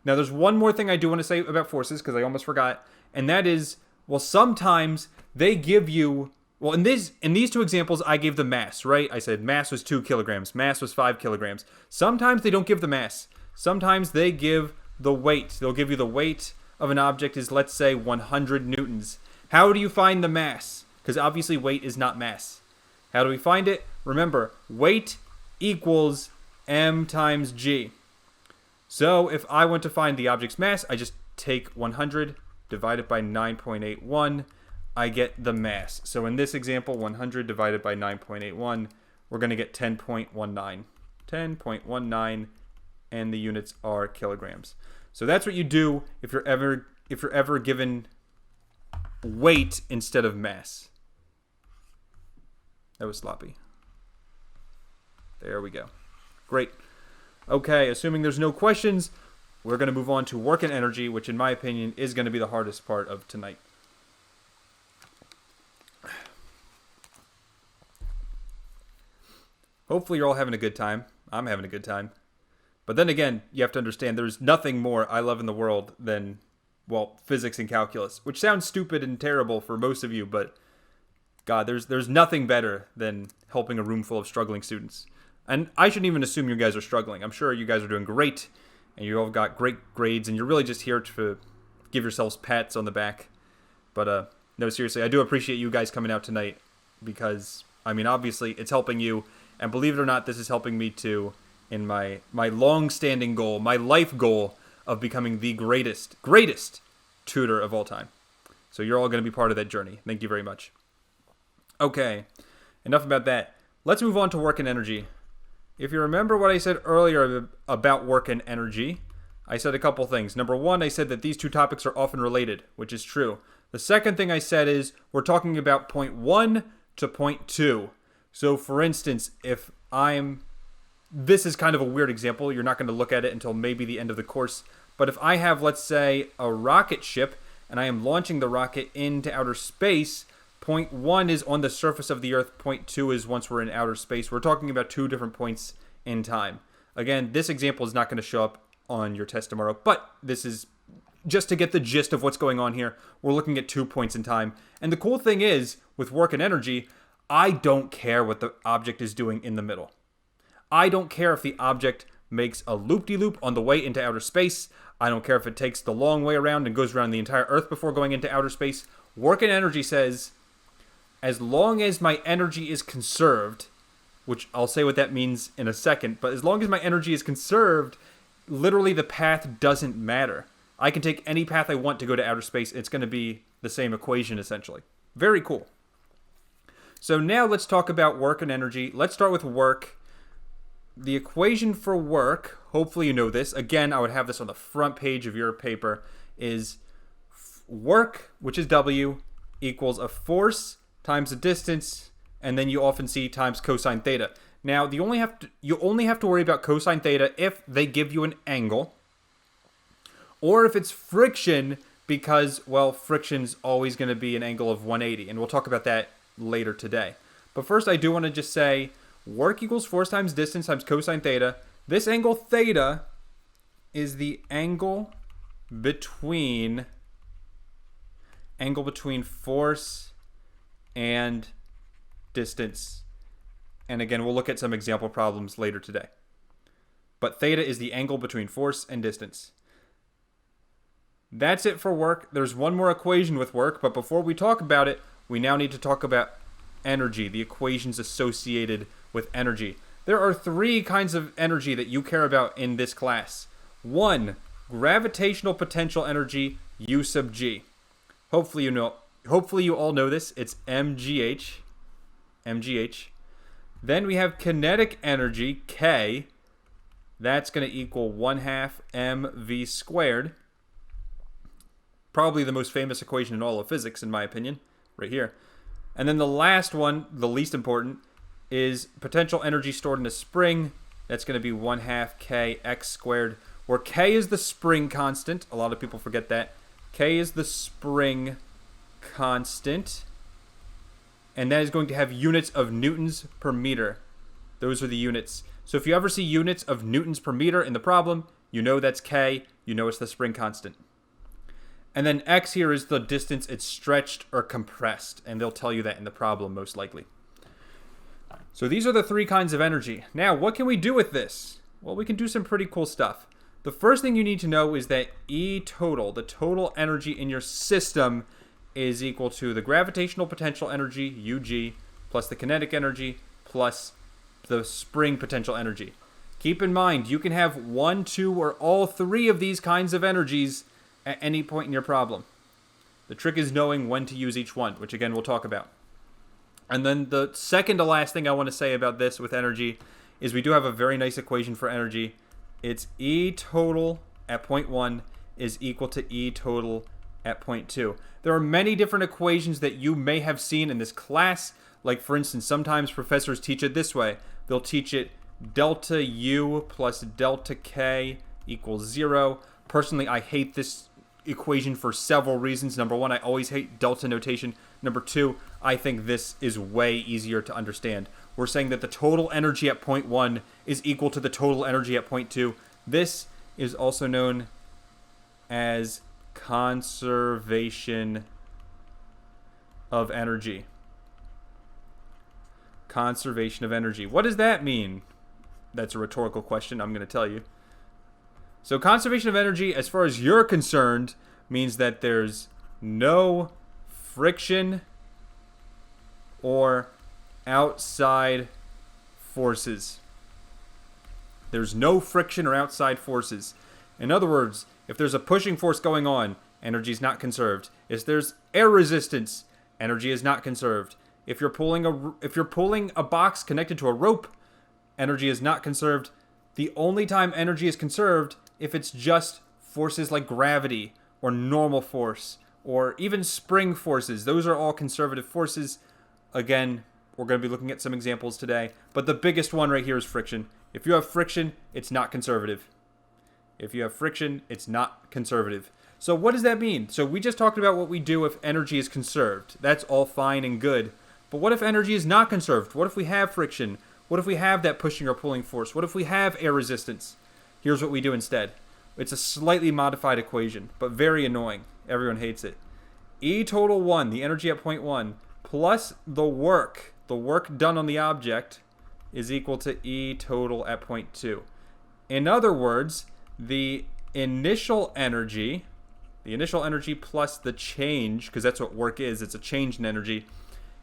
Now, there's one more thing I do want to say about forces, because I almost forgot, and that is, well, sometimes they give you... Well, in these two examples, I gave the mass, right? I said mass was 2 kilograms, mass was 5 kilograms. Sometimes they don't give the mass. Sometimes they give the weight. They'll give you the weight of an object is, let's say, 100 newtons. How do you find the mass? Because obviously weight is not mass. How do we find it? Remember, weight equals m times g. So if I want to find the object's mass, I just take 100, divide it by 9.81, I get the mass. So in this example, 100 divided by 9.81, we're going to get 10.19. 10.19, and the units are kilograms. So that's what you do if you're ever given weight instead of mass. That was sloppy. There we go. Great. Okay, assuming there's no questions, we're going to move on to work and energy, which in my opinion is going to be the hardest part of tonight. Hopefully you're all having a good time. I'm having a good time. But then again, you have to understand there's nothing more I love in the world than, well, physics and calculus, which sounds stupid and terrible for most of you, but God, there's nothing better than helping a room full of struggling students. And I shouldn't even assume you guys are struggling. I'm sure you guys are doing great, and you all got great grades, and you're really just here to give yourselves pats on the back. But no, seriously, I do appreciate you guys coming out tonight because, I mean, obviously it's helping you, and believe it or not, this is helping me too in my long-standing goal, my life goal of becoming the greatest tutor of all time. So you're all going to be part of that journey. Thank you very much. Okay, enough about that. Let's move on to work and energy. If you remember what I said earlier about work and energy, I said a couple things. Number one, I said that these two topics are often related, which is true. The second thing I said is we're talking about point 1 to point 2. So for instance, if this is kind of a weird example. You're not going to look at it until maybe the end of the course. But if I have, let's say, a rocket ship, and I am launching the rocket into outer space, point 1 is on the surface of the Earth. Point 2 is once we're in outer space. We're talking about two different points in time. Again, this example is not going to show up on your test tomorrow, but this is just to get the gist of what's going on here. We're looking at 2 points in time. And the cool thing is, with work and energy, I don't care what the object is doing in the middle. I don't care if the object makes a loop-de-loop on the way into outer space. I don't care if it takes the long way around and goes around the entire Earth before going into outer space. Work and energy says, as long as my energy is conserved, which I'll say what that means in a second, but as long as my energy is conserved, literally the path doesn't matter. I can take any path I want to go to outer space. It's going to be the same equation, essentially. Very cool. So now let's talk about work and energy. Let's start with work. The equation for work, hopefully you know this. Again, I would have this on the front page of your paper, is work, which is W, equals a force times a distance, and then you often see times cosine theta. Now, you only have to worry about cosine theta if they give you an angle, or if it's friction, because, well, friction's always going to be an angle of 180, and we'll talk about that later today. But first, I do want to just say, work equals force times distance times cosine theta. This angle theta is the angle between force and distance. And again, we'll look at some example problems later today. But theta is the angle between force and distance. That's it for work. There's one more equation with work, but before we talk about it, we now need to talk about energy, the equations associated with energy. There are 3 kinds of energy that you care about in this class. 1, gravitational potential energy, U sub G. Hopefully you all know this. It's mgh. Then we have kinetic energy, K. That's going to equal 1/2 mv squared. Probably the most famous equation in all of physics, in my opinion, right here. And then the last one, the least important, is potential energy stored in a spring. That's going to be 1/2 kx squared, where k is the spring constant. A lot of people forget that. K is the spring constant. And that is going to have units of newtons per meter. Those are the units. So if you ever see units of newtons per meter in the problem, you know that's K. You know it's the spring constant. And then X here is the distance it's stretched or compressed. And they'll tell you that in the problem, most likely. So these are the 3 kinds of energy. Now, what can we do with this? Well, we can do some pretty cool stuff. The first thing you need to know is that E total, the total energy in your system, is equal to the gravitational potential energy, UG, plus the kinetic energy, plus the spring potential energy. Keep in mind, you can have 1, 2, or all 3 of these kinds of energies at any point in your problem. The trick is knowing when to use each one, which again we'll talk about. And then the second to last thing I want to say about this with energy is we do have a very nice equation for energy. It's E total at point 1 is equal to E total at point 2. There are many different equations that you may have seen in this class. Like, for instance, sometimes professors teach it this way. They'll teach it delta U plus delta K equals 0. Personally, I hate this equation for several reasons. Number one, I always hate delta notation. Number two, I think this is way easier to understand. We're saying that the total energy at point 1 is equal to the total energy at point 2. This is also known as conservation of energy. Conservation of energy. What does that mean? That's a rhetorical question, I'm going to tell you. So conservation of energy, as far as you're concerned, means that there's no friction or outside forces. There's no friction or outside forces. In other words, if there's a pushing force going on, energy is not conserved. If there's air resistance, energy is not conserved. If you're pulling a box connected to a rope, energy is not conserved. The only time energy is conserved if it's just forces like gravity or normal force or even spring forces. Those are all conservative forces. Again, we're going to be looking at some examples today, but the biggest one right here is friction. If you have friction, it's not conservative. If you have friction, it's not conservative. So what does that mean? So we just talked about what we do if energy is conserved. That's all fine and good. But what if energy is not conserved? What if we have friction? What if we have that pushing or pulling force? What if we have air resistance? Here's what we do instead. It's a slightly modified equation, but very annoying. Everyone hates it. E total 1, the energy at point 1, plus the work done on the object, is equal to E total at point 2. In other words, the initial energy plus the change, because that's what work is, it's a change in energy,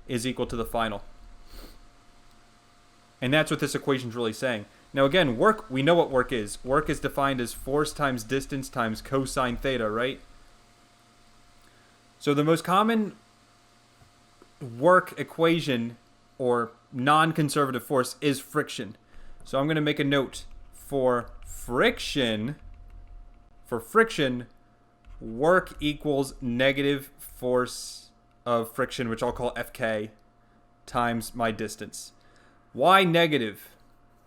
is equal to the final. And that's what this equation is really saying. Now again, work, we know what work is. Work is defined as force times distance times cosine theta, right? So the most common work equation or non-conservative force is friction. So I'm going to make a note for friction. For friction, work equals negative force of friction, which I'll call Fk, times my distance. Why negative?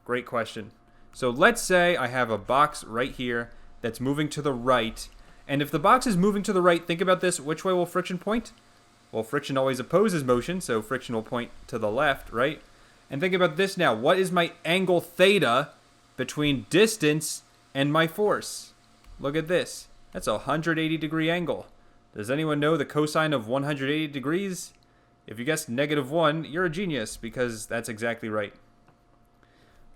Great question. So let's say I have a box right here that's moving to the right. And if the box is moving to the right, think about this. Which way will friction point? Well, friction always opposes motion, so friction will point to the left, right? And think about this now. What is my angle theta between distance and my force? Look at this. That's a 180-degree angle. Does anyone know the cosine of 180 degrees? If you guessed -1, you're a genius, because that's exactly right.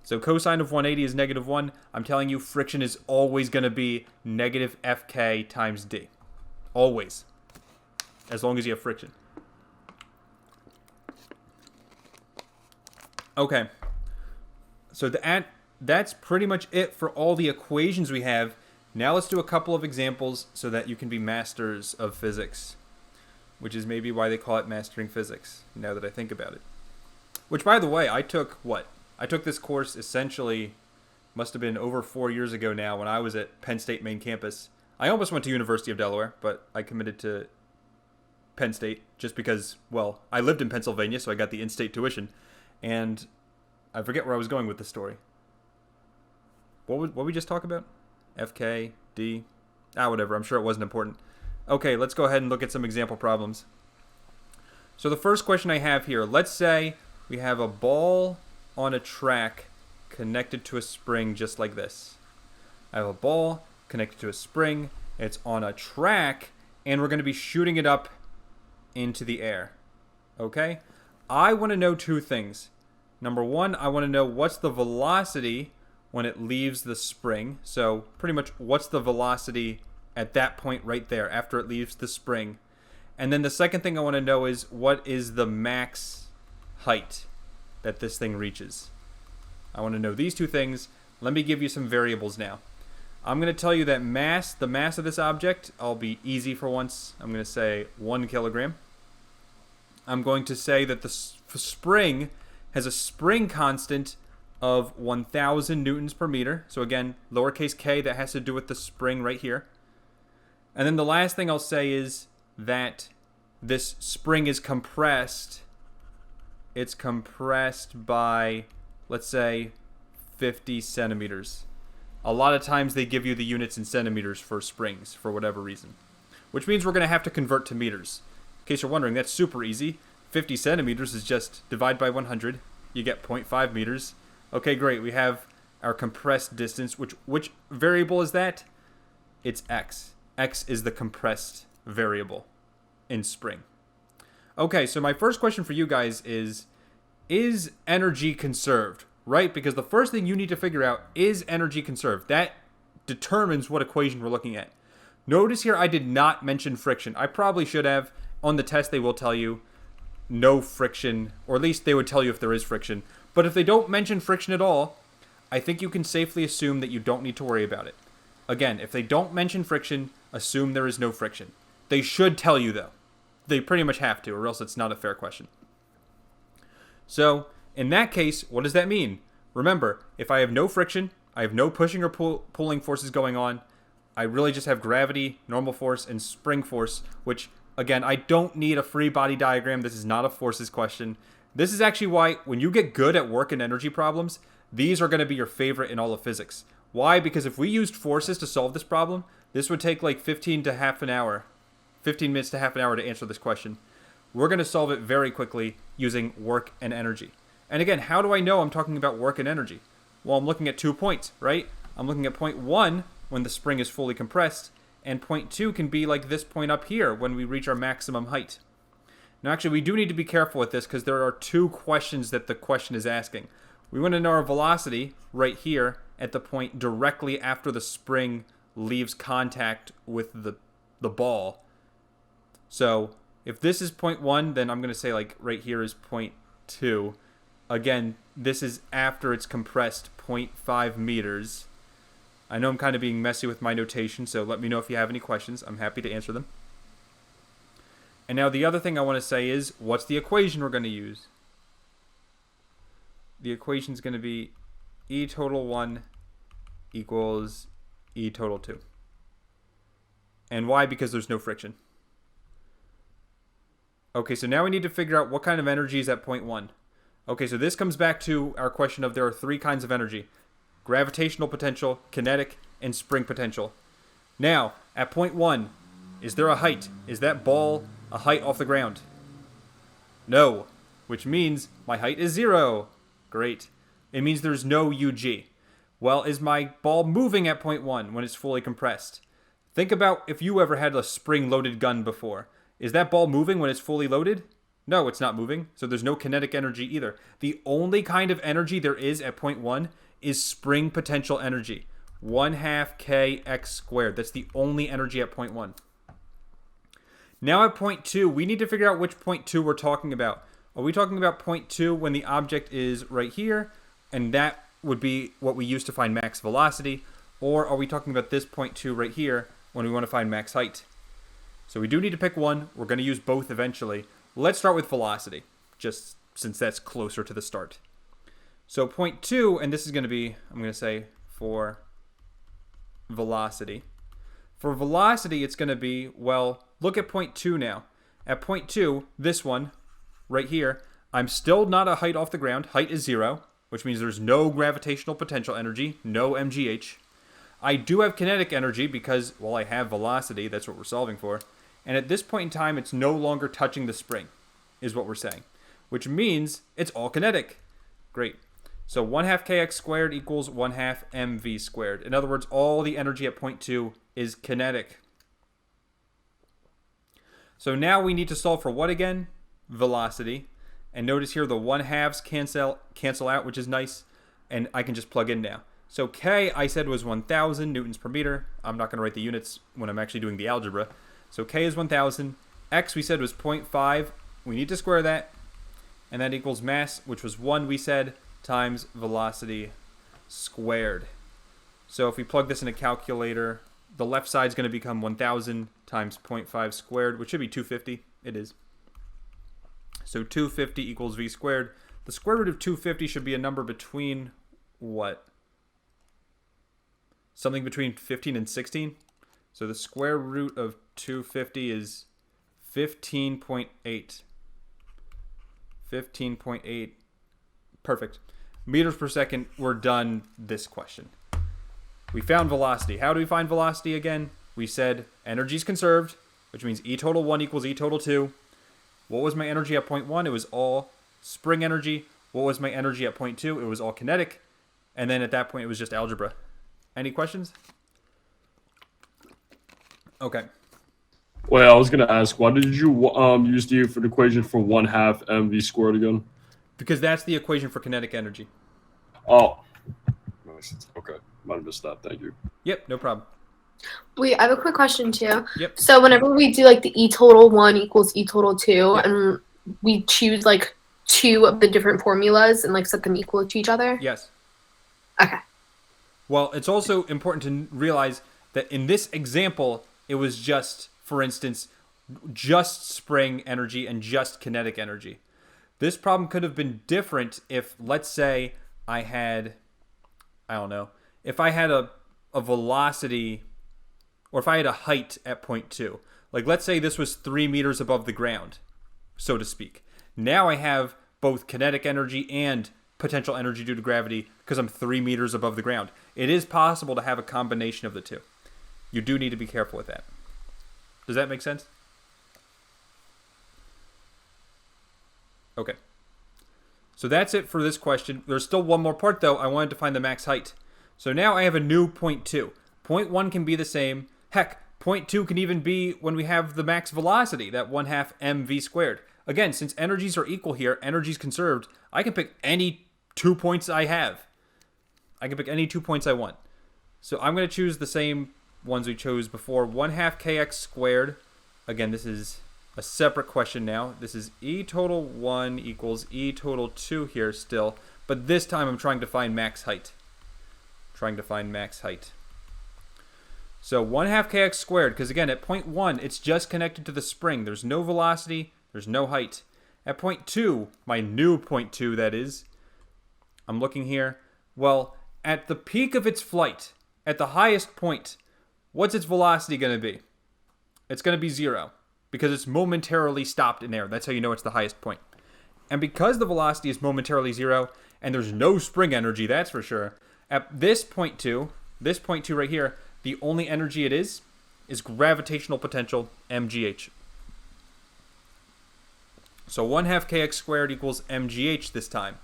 So cosine of 180 is -1. I'm telling you, friction is always going to be negative Fk times d. Always. As long as you have friction. Okay. So that's pretty much it for all the equations we have. Now let's do a couple of examples so that you can be masters of physics, which is maybe why they call it mastering physics, now that I think about it. Which, by the way, I took this course essentially, must have been over 4 years ago now, when I was at Penn State main campus. I almost went to University of Delaware, but I committed to Penn State just because, well, I lived in Pennsylvania, so I got the in-state tuition. And I forget where I was going with this story. What we just talk about? FK, D, whatever. I'm sure it wasn't important. Okay, let's go ahead and look at some example problems. So the first question I have here, let's say we have a ball on a track connected to a spring just like this. I have a ball connected to a spring, it's on a track, and we're going to be shooting it up into the air. Okay? I want to know two things. Number one, I want to know what's the velocity when it leaves the spring. So pretty much what's the velocity at that point right there after it leaves the spring. And then the second thing I want to know is what is the max height that this thing reaches. I want to know these two things. let me give you some variables now. I'm going to tell you that the mass of this object, I'll be easy for once. I'm going to say 1 kilogram. I'm going to say that the spring has a spring constant of 1,000 newtons per meter. So again, lowercase k, that has to do with the spring right here. And then the last thing I'll say is that this spring is compressed. It's compressed by, let's say, 50 centimeters. A lot of times they give you the units in centimeters for springs for whatever reason, which means we're going to have to convert to meters. In case you're wondering, that's super easy. 50 centimeters is just divide by 100. You get 0.5 meters. Okay, great. We have our compressed distance. Which variable is that? It's x. X is the compressed variable in spring. Okay, so my first question for you guys is energy conserved? Right? Because the first thing you need to figure out is energy conserved. That determines what equation we're looking at. Notice here I did not mention friction. I probably should have. On the test they will tell you no friction, or at least they would tell you if there is friction. But if they don't mention friction at all, I think you can safely assume that you don't need to worry about it. Again, if they don't mention friction, assume there is no friction. They should tell you though. They pretty much have to, or else it's not a fair question. So, in that case, what does that mean? Remember, if I have no friction, I have no pushing or pulling forces going on, I really just have gravity, normal force, and spring force, which, again, I don't need a free body diagram. This is not a forces question. This is actually why, when you get good at work and energy problems, these are going to be your favorite in all of physics. Why? Because if we used forces to solve this problem, this would take like 15 minutes to half an hour to answer this question. We're going to solve it very quickly using work and energy. And again, how do I know I'm talking about work and energy? Well, I'm looking at 2 points, right? I'm looking at point 1 when the spring is fully compressed, and point 2 can be like this point up here when we reach our maximum height. Now, actually, we do need to be careful with this because there are 2 questions that the question is asking. We want to know our velocity right here at the point directly after the spring leaves contact with the ball. So if this is point 1, then I'm going to say like right here is point 2. Again, this is after it's compressed 0.5 meters. I know I'm kind of being messy with my notation, so let me know if you have any questions. I'm happy to answer them. And now the other thing I want to say is, what's the equation we're going to use? The equation is going to be E total 1 equals E total 2. And why? Because there's no friction. Okay, so now we need to figure out what kind of energy is at point 1. Okay, so this comes back to our question of there are 3 kinds of energy: gravitational potential, kinetic, and spring potential. Now, at point 1, is there a height? Is that ball a height off the ground? No, which means my height is 0. Great. It means there's no UG. Well, is my ball moving at point 1 when it's fully compressed? Think about if you ever had a spring-loaded gun before. Is that ball moving when it's fully loaded? No, it's not moving, so there's no kinetic energy either. The only kind of energy there is at point 1 is spring potential energy. 1/2 kx squared. That's the only energy at point 1. Now at point 2, we need to figure out which point 2 we're talking about. Are we talking about point 2 when the object is right here, and that would be what we use to find max velocity, or are we talking about this point 2 right here when we want to find max height? So we do need to pick one. We're going to use both eventually. Let's start with velocity, just since that's closer to the start. So point 2, and this is going to be, I'm going to say for velocity. For velocity, it's going to be, well, look at point 2 now. At point 2, this one right here, I'm still not a height off the ground. Height is 0, which means there's no gravitational potential energy, no MGH. I do have kinetic energy because, well, I have velocity. That's what we're solving for. And at this point in time, it's no longer touching the spring, is what we're saying, which means it's all kinetic. Great. So 1/2 kx squared equals 1/2 mv squared. In other words, all the energy at point 2 is kinetic. So now we need to solve for what again? Velocity. And notice here the 1/2s cancel out, which is nice. And I can just plug in now. So K, I said, was 1,000 newtons per meter. I'm not going to write the units when I'm actually doing the algebra. So K is 1,000. X, we said, was 0.5. We need to square that. And that equals mass, which was 1, we said, times velocity, squared. So if we plug this in a calculator, the left side is going to become 1,000 times 0.5 squared, which should be 250. It is. So 250 equals v squared. The square root of 250 should be a number between what? Something between 15 and 16. So the square root of 250 is 15.8. 15.8. Perfect. Meters per second, we're done this question. We found velocity. How do we find velocity again? We said energy is conserved, which means E total 1 equals E total 2. What was my energy at point 1? It was all spring energy. What was my energy at point 2? It was all kinetic. And then at that point, it was just algebra. Any questions? Okay. Wait, I was gonna ask, why did you use the equation for 1/2 mv squared again? Because that's the equation for kinetic energy. Oh, nice. Okay, might have missed that. Thank you. Yep, no problem. Wait, I have a quick question too. Yep. So whenever we do like the E total 1 equals E total 2, Yep. and we choose like 2 of the different formulas and like set them equal to each other. Yes. Okay. Well, it's also important to realize that in this example, it was just, for instance, just spring energy and just kinetic energy. This problem could have been different if, let's say, I had, I don't know, if I had a velocity, or if I had a height at point 2. Like, let's say this was 3 meters above the ground, so to speak. Now I have both kinetic energy and potential energy due to gravity because I'm 3 meters above the ground. It is possible to have a combination of the two. You do need to be careful with that. Does that make sense? Okay. So that's it for this question. There's still one more part, though. I wanted to find the max height. So now I have a new point 2. Point 1 can be the same. Heck, point 2 can even be when we have the max velocity, that 1/2 mv squared. Again, since energies are equal here, energies conserved, I can pick any 2 points I have. I can pick any 2 points I want. So I'm going to choose the same ones we chose before. 1/2 kx squared. Again, this is a separate question now. This is E total 1 equals E total 2 here still. But this time I'm trying to find max height. So 1/2 kx squared, because again, at point 1, it's just connected to the spring. There's no velocity. There's no height. At point 2, my new point 2, that is, I'm looking here. Well, at the peak of its flight, at the highest point, what's its velocity going to be? It's going to be 0 because it's momentarily stopped in air. That's how you know it's the highest point. And because the velocity is momentarily 0 and there's no spring energy, that's for sure, at this point 2 right here, the only energy it is gravitational potential, mgh. So 1/2 kx squared equals mgh this time.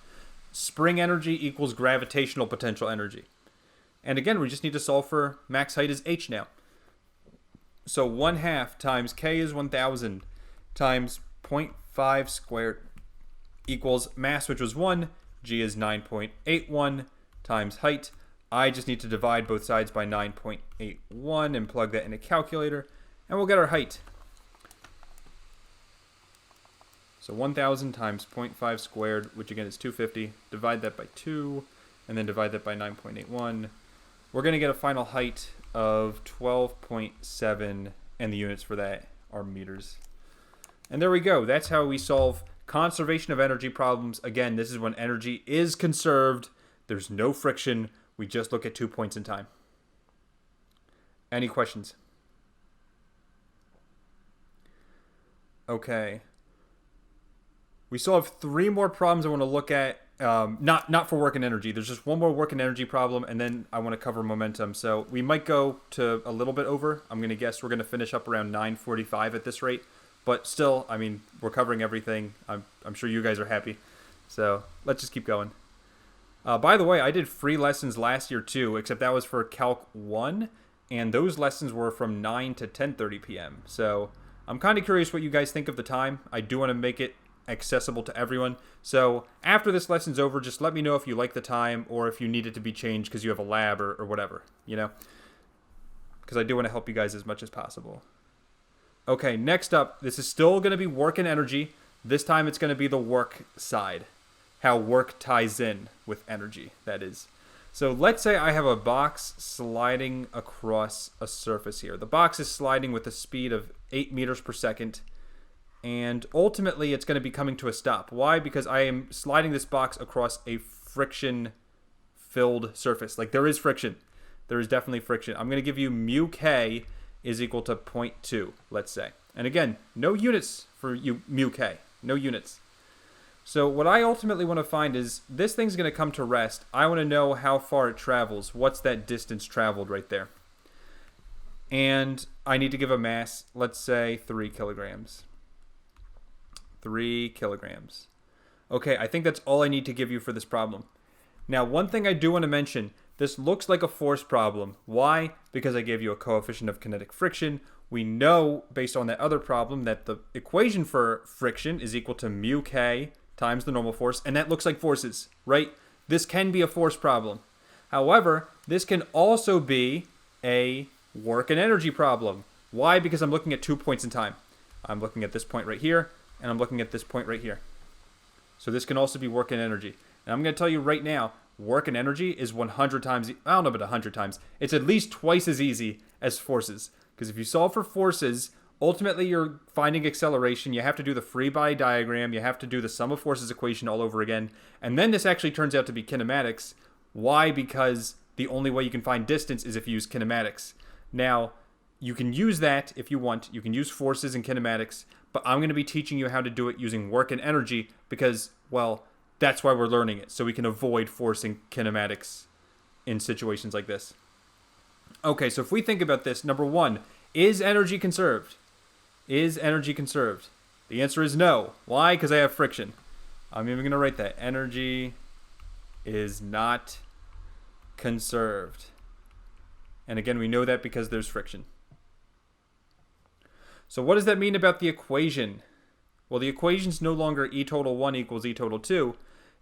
Spring energy equals gravitational potential energy. And again, we just need to solve for max height is h now. So 1/2 times k is 1,000 times 0.5 squared equals mass, which was 1, g is 9.81 times height. I just need to divide both sides by 9.81 and plug that in a calculator, and we'll get our height. So 1,000 times 0.5 squared, which again is 250, divide that by 2, and then divide that by 9.81. We're going to get a final height of 12.7, and the units for that are meters. And there we go. That's how we solve conservation of energy problems. Again, this is when energy is conserved. There's no friction. We just look at 2 points in time. Any questions? Okay. We still have 3 more problems I want to look at. Not for work and energy. There's just one more work and energy problem, and then I want to cover momentum. So we might go to a little bit over. I'm going to guess we're going to finish up around 9:45 at this rate. But still, I mean, we're covering everything. I'm sure you guys are happy. So let's just keep going. By the way, I did free lessons last year too, except that was for Calc 1, and those lessons were from 9 to 10:30 p.m. So I'm kind of curious what you guys think of the time. I do want to make it accessible to everyone. So after this lesson's over, just let me know if you like the time or if you need it to be changed because you have a lab or whatever, you know? Because I do want to help you guys as much as possible. Okay, next up, this is still going to be work and energy. This time it's going to be the work side. How work ties in with energy, that is. So let's say I have a box sliding across a surface here. The box is sliding with a speed of 8 meters per second. And ultimately, it's going to be coming to a stop. Why? Because I am sliding this box across a friction-filled surface. Like, there is friction. There is definitely friction. I'm going to give you mu k is equal to 0.2, let's say. And again, no units for mu k. No units. So what I ultimately want to find is this thing's going to come to rest. I want to know how far it travels. What's that distance traveled right there? And I need to give a mass, let's say 3 kilograms. 3 kilograms. Okay, I think that's all I need to give you for this problem. Now, one thing I do want to mention, this looks like a force problem. Why? Because I gave you a coefficient of kinetic friction. We know, based on that other problem, that the equation for friction is equal to mu k times the normal force, and that looks like forces, right? This can be a force problem. However, this can also be a work and energy problem. Why? Because I'm looking at 2 points in time. I'm looking at this point right here, and I'm looking at this point right here. So this can also be work and energy. And I'm going to tell you right now, work and energy is 100 times, I don't know about 100 times. It's at least twice as easy as forces. Because if you solve for forces, ultimately you're finding acceleration. You have to do the free body diagram. You have to do the sum of forces equation all over again. And then this actually turns out to be kinematics. Why? Because the only way you can find distance is if you use kinematics. Now, you can use that if you want. You can use forces and kinematics. But I'm going to be teaching you how to do it using work and energy because, well, that's why we're learning it. So we can avoid force and kinematics in situations like this. Okay, so if we think about this, number one, is energy conserved? Is energy conserved? The answer is no. Why? Because I have friction. I'm even going to write that. Energy is not conserved. And again, we know that because there's friction. So what does that mean about the equation? Well, the equation's no longer E total 1 equals E total 2.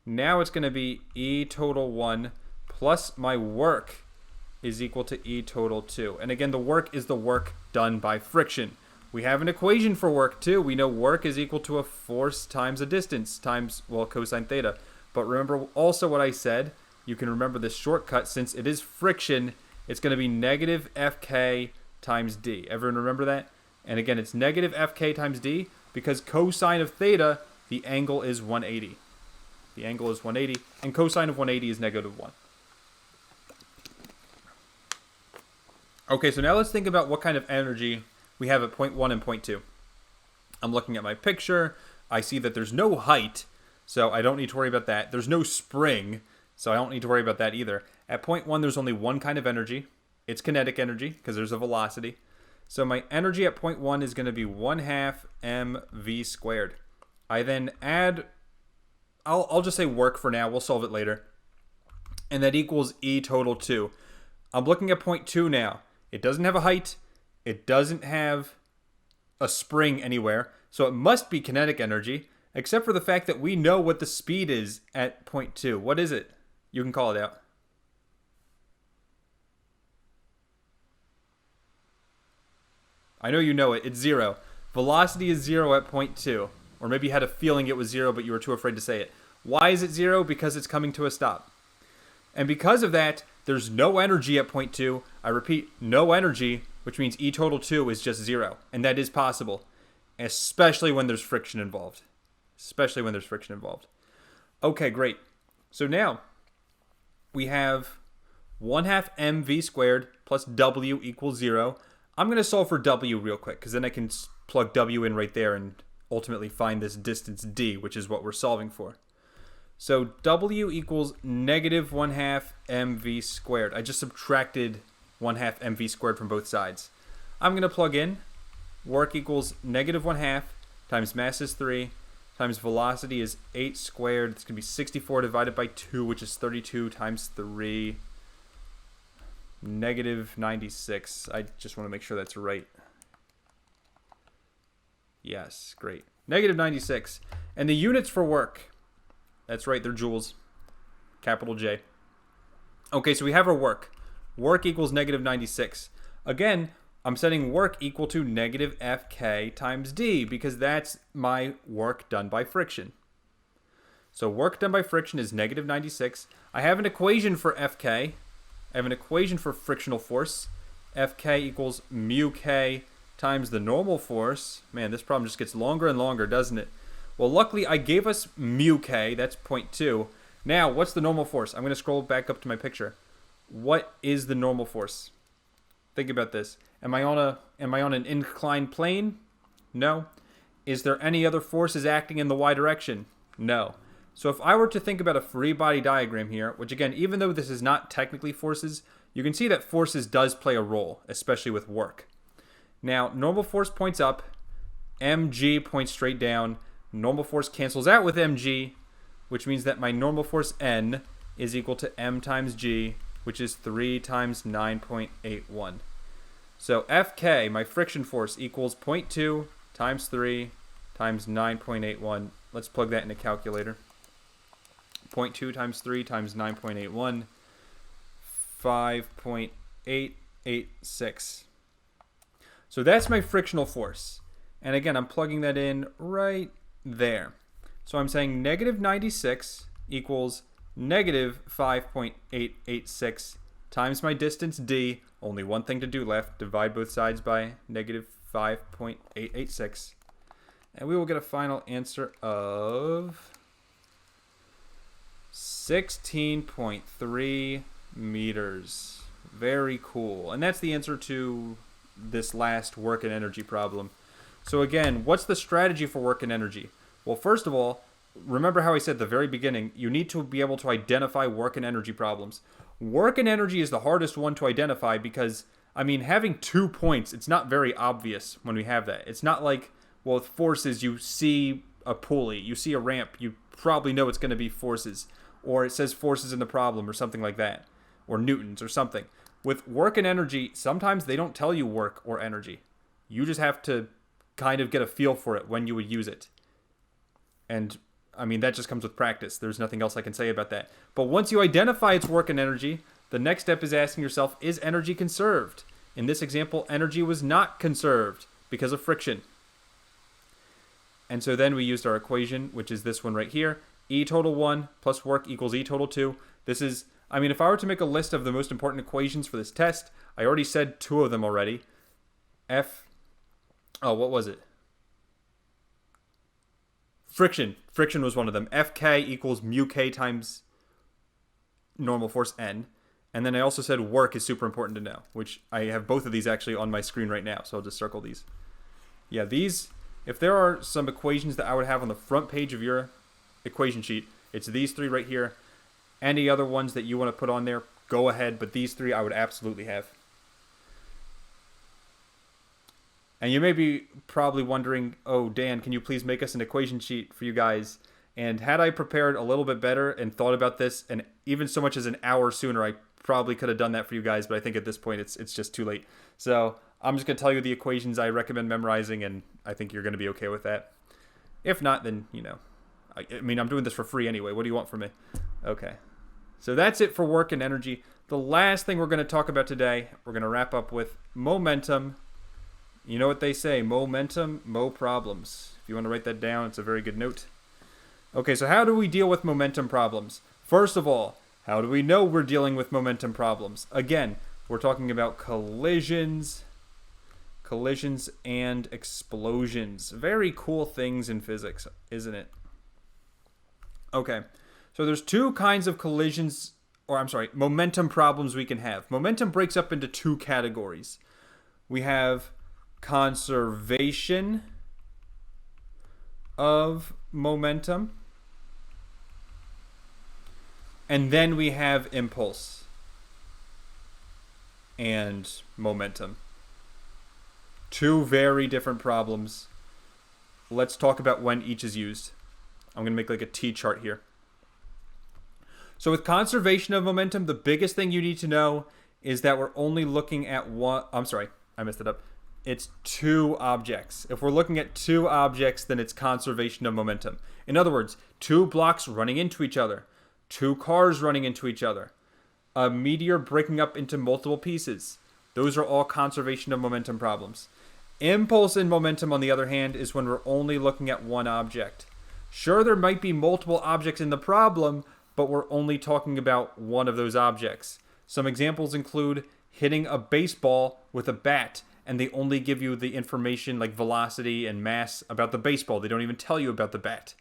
Now it's going to be E total 1 plus my work is equal to E total 2. And again, the work is the work done by friction. We have an equation for work too. We know work is equal to a force times a distance times, well, cosine theta. But remember also what I said. You can remember this shortcut. Since it is friction, it's going to be negative Fk times d. Everyone remember that? And again, it's negative Fk times d because cosine of theta, the angle is 180. The angle is 180, and cosine of 180 is negative 1. Okay, so now let's think about what kind of energy we have at point 1 and point 2. I'm looking at my picture. I see that there's no height, so I don't need to worry about that. There's no spring, so I don't need to worry about that either. At point 1, there's only one kind of energy. It's kinetic energy, because there's a velocity. So my energy at point 1 is going to be 1/2 mv squared. I then add, I'll just say work for now. We'll solve it later. And that equals E total 2. I'm looking at point 2 now. It doesn't have a height. It doesn't have a spring anywhere. So it must be kinetic energy, except for the fact that we know what the speed is at point 2. What is it? You can call it out. I know you know it. It's 0. Velocity is 0 at point 2. Or maybe you had a feeling it was 0, but you were too afraid to say it. Why is it 0? Because it's coming to a stop. And because of that, there's no energy at point 2. I repeat, no energy, which means E total 2 is just 0. And that is possible, especially when there's friction involved. Especially when there's friction involved. Okay, great. So now we have 1/2 mv squared plus w equals 0. I'm going to solve for w real quick, because then I can plug w in right there and ultimately find this distance d, which is what we're solving for. So w equals negative 1/2 mv squared. I just subtracted 1/2 mv squared from both sides. I'm going to plug in work equals negative 1/2 times mass is 3 times velocity is 8 squared. It's going to be 64 divided by 2, which is 32 times 3. Negative 96. I just want to make sure that's right. Yes, great. Negative 96. And the units for work, that's right, they're joules. Capital J. Okay, so we have our work. Work equals negative 96. Again, I'm setting work equal to negative Fk times d because that's my work done by friction. So work done by friction is negative 96. I have an equation for Fk. I have an equation for frictional force. Fk equals mu k times the normal force. Man, this problem just gets longer and longer, doesn't it? Well, luckily, I gave us mu k. That's 0.2. Now, what's the normal force? I'm going to scroll back up to my picture. What is the normal force? Think about this. Am I on an inclined plane? No. Is there any other forces acting in the y direction? No. So if I were to think about a free body diagram here, which again, even though this is not technically forces, you can see that forces does play a role, especially with work. Now, normal force points up, mg points straight down, normal force cancels out with mg, which means that my normal force N is equal to m times g, which is 3 times 9.81. So Fk, my friction force, equals 0.2 times 3 times 9.81. Let's plug that in a calculator. 0.2 times 3 times 9.81, 5.886. So that's my frictional force. And again, I'm plugging that in right there. So I'm saying negative 96 equals negative 5.886 times my distance d. Only one thing to do left. Divide both sides by negative 5.886. And we will get a final answer of 16.3 meters. Very cool. And that's the answer to this last work and energy problem. So again, what's the strategy for work and energy? Well, first of all, remember how I said at the very beginning, you need to be able to identify work and energy problems. Work and energy is the hardest one to identify because, I mean, having 2 points, it's not very obvious when we have that. It's not like, well, with forces, you see a pulley, you see a ramp, you probably know it's going to be forces. Or it says forces in the problem or something like that. Or newtons or something. With work and energy, sometimes they don't tell you work or energy. You just have to kind of get a feel for it when you would use it. And, I mean, that just comes with practice. There's nothing else I can say about that. But once you identify its work and energy, the next step is asking yourself, is energy conserved? In this example, energy was not conserved because of friction. And so then we used our equation, which is this one right here. E total 1 plus work equals E total 2. This is, I mean, if I were to make a list of the most important equations for this test, I already said 2 of them already. What was it? Friction. Friction was one of them. Fk equals mu k times normal force N. And then I also said work is super important to know, which I have both of these actually on my screen right now, so I'll just circle these. Yeah, these, if there are some equations that I would have on the front page of your equation sheet, it's these 3 right here. Any other ones that you want to put on there, go ahead, but these 3 I would absolutely have. And you may be probably wondering, oh, Dan, can you please make us an equation sheet for you guys? And had I prepared a little bit better and thought about this, and even so much as an hour sooner, I probably could have done that for you guys, but I think at this point it's just too late. So I'm just going to tell you the equations I recommend memorizing, and I think you're going to be okay with that. If not, then, you know, I mean, I'm doing this for free anyway. What do you want from me? Okay. So that's it for work and energy. The last thing we're going to talk about today, we're going to wrap up with momentum. You know what they say, momentum, mo problems. If you want to write that down, it's a very good note. Okay, so how do we deal with momentum problems? First of all, how do we know we're dealing with momentum problems? Again, we're talking about collisions and explosions. Very cool things in physics, isn't it? Okay, so there's 2 kinds of momentum problems we can have. Momentum breaks up into 2 categories. We have conservation of momentum, and then we have impulse and momentum. 2 very different problems. Let's talk about when each is used. I'm going to make like a T-chart here. So with conservation of momentum, the biggest thing you need to know is that we're only looking at one. I'm sorry, I messed it up. It's 2 objects. If we're looking at 2 objects, then it's conservation of momentum. In other words, 2 blocks running into each other, 2 cars running into each other, a meteor breaking up into multiple pieces. Those are all conservation of momentum problems. Impulse and momentum, on the other hand, is when we're only looking at one object. Sure, there might be multiple objects in the problem, but we're only talking about one of those objects. Some examples include hitting a baseball with a bat, and they only give you the information like velocity and mass about the baseball. They don't even tell you about the bat.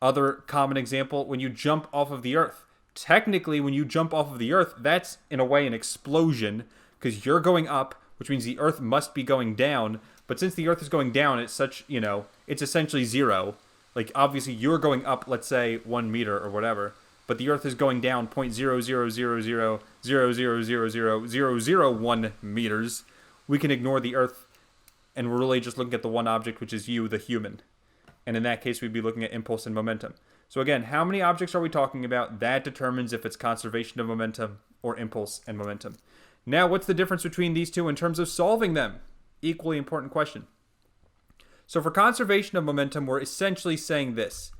Other common example, when you jump off of the earth. Technically, when you jump off of the earth, that's in a way an explosion because you're going up, which means the earth must be going down. But since the earth is going down, it's it's essentially zero. Like, obviously, you're going up, let's say, 1 meter or whatever, but the earth is going down 0.00000000001 meters. We can ignore the earth, and we're really just looking at the one object, which is you, the human. And in that case, we'd be looking at impulse and momentum. So again, how many objects are we talking about? That determines if it's conservation of momentum or impulse and momentum. Now, what's the difference between these two in terms of solving them? Equally important question. So for conservation of momentum, we're essentially saying this.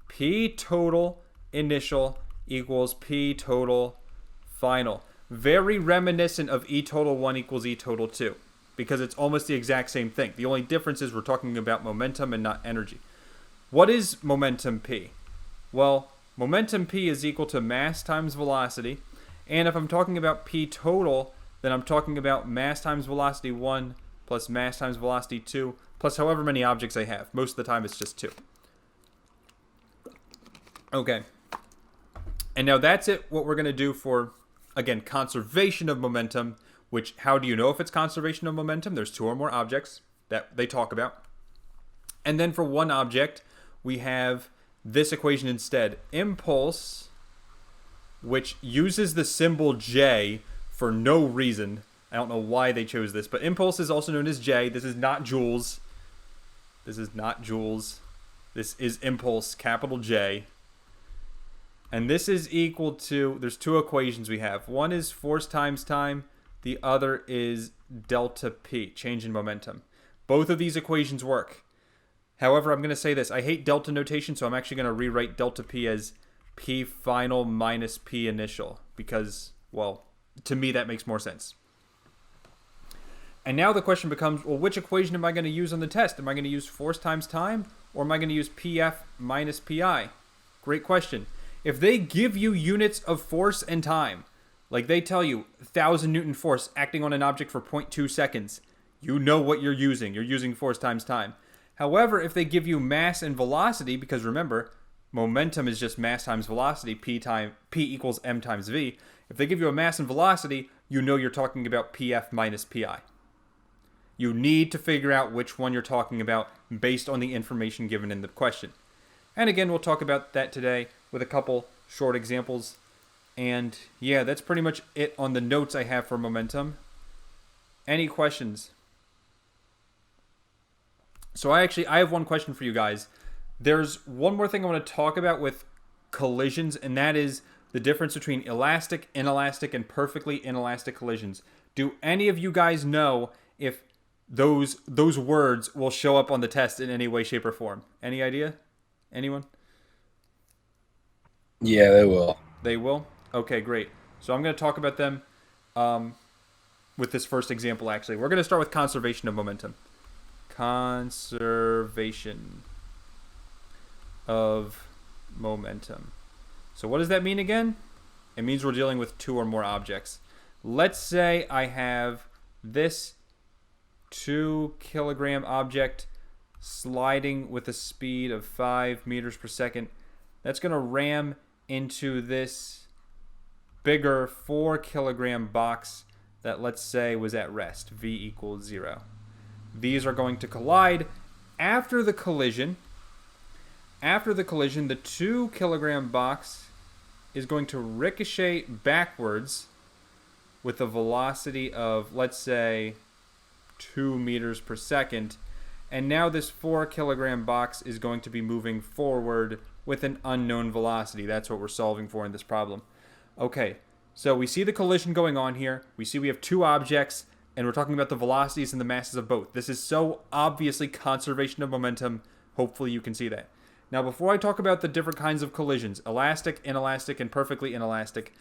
P total initial equals P total final. Very reminiscent of E total 1 equals E total 2, because it's almost the exact same thing. The only difference is we're talking about momentum and not energy. What is momentum P? Well, momentum P is equal to mass times velocity, and if I'm talking about P total, then I'm talking about mass times velocity 1 plus mass times velocity 2 plus however many objects I have. Most of the time it's just 2. Okay. And now that's it, what we're going to do for, again, conservation of momentum, which, how do you know if it's conservation of momentum? There's 2 or more objects that they talk about. And then for one object, we have this equation instead. Impulse, which uses the symbol J for no reason. I don't know why they chose this, but impulse is also known as J. This is not joules. This is not joules. This is impulse, capital J. And this is equal to, there's 2 equations we have. One is force times time. The other is delta P, change in momentum. Both of these equations work. However, I'm going to say this. I hate delta notation, so I'm actually going to rewrite delta P as P final minus P initial. Because, well, to me that makes more sense. And now the question becomes, well, which equation am I going to use on the test? Am I going to use force times time, or am I going to use PF minus PI? Great question. If they give you units of force and time, like they tell you 1,000 Newton force acting on an object for 0.2 seconds, you know what you're using. You're using force times time. However, if they give you mass and velocity, because remember, momentum is just mass times velocity, P equals M times V. If they give you a mass and velocity, you know you're talking about PF minus PI. You need to figure out which one you're talking about based on the information given in the question. And again, we'll talk about that today with a couple short examples. And yeah, that's pretty much it on the notes I have for momentum. Any questions? So I have one question for you guys. There's one more thing I want to talk about with collisions, and that is the difference between elastic, inelastic, and perfectly inelastic collisions. Do any of you guys know if those words will show up on the test in any way, shape, or form? Any idea? Anyone? Yeah, they will. They will? Okay, great. So I'm going to talk about them with this first example, actually. We're going to start with conservation of momentum. Conservation of momentum. So what does that mean again? It means we're dealing with 2 or more objects. Let's say I have this 2 kilogram object sliding with a speed of 5 meters per second. That's going to ram into this bigger 4 kilogram box that, let's say, was at rest, V equals 0. These are going to collide. After the collision, the 2 kilogram box is going to ricochet backwards with a velocity of, let's say, 2 meters per second. And now this 4 kilogram box is going to be moving forward with an unknown velocity. That's what we're solving for in this problem. Okay, so we see the collision going on here. We see we have 2 objects, and we're talking about the velocities and the masses of both. This is so obviously conservation of momentum. Hopefully you can see that. Now, before I talk about the different kinds of collisions, elastic, inelastic, and perfectly inelastic,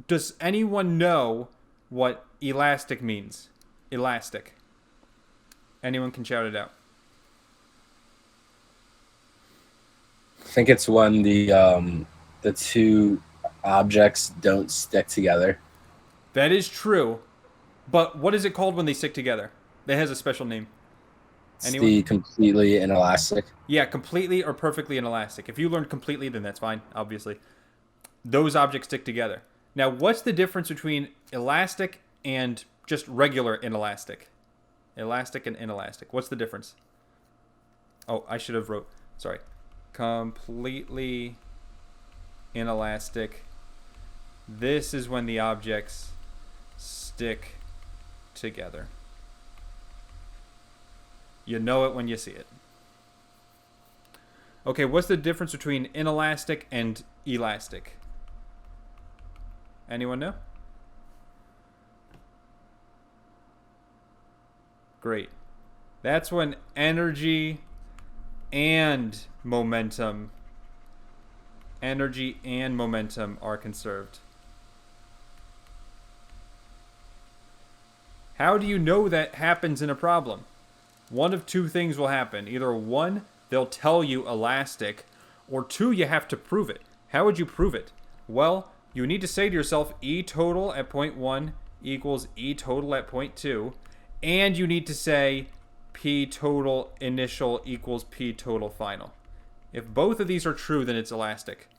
does anyone know what elastic means? Elastic. Anyone can shout it out. think it's when the two objects don't stick together. That is true. But what is it called when they stick together? That has a special name. It's Anyone? the completely inelastic. Yeah, completely or perfectly inelastic. If you learned completely, then that's fine, obviously. Those objects stick together. Now, what's the difference between elastic and just regular inelastic? Elastic and inelastic. What's the difference? Oh, I should have wrote. Sorry. Completely inelastic. This is when the objects stick together. You know it when you see it. Okay, what's the difference between inelastic and elastic? Anyone know? Great. That's when energy and momentum are conserved. How do you know that happens in a problem? One of two things will happen. Either one, they'll tell you elastic, or two, you have to prove it. How would you prove it? Well, you need to say to yourself E total at point 1 equals E total at point 2, and you need to say P total initial equals P total final. If both of these are true, then it's elastic.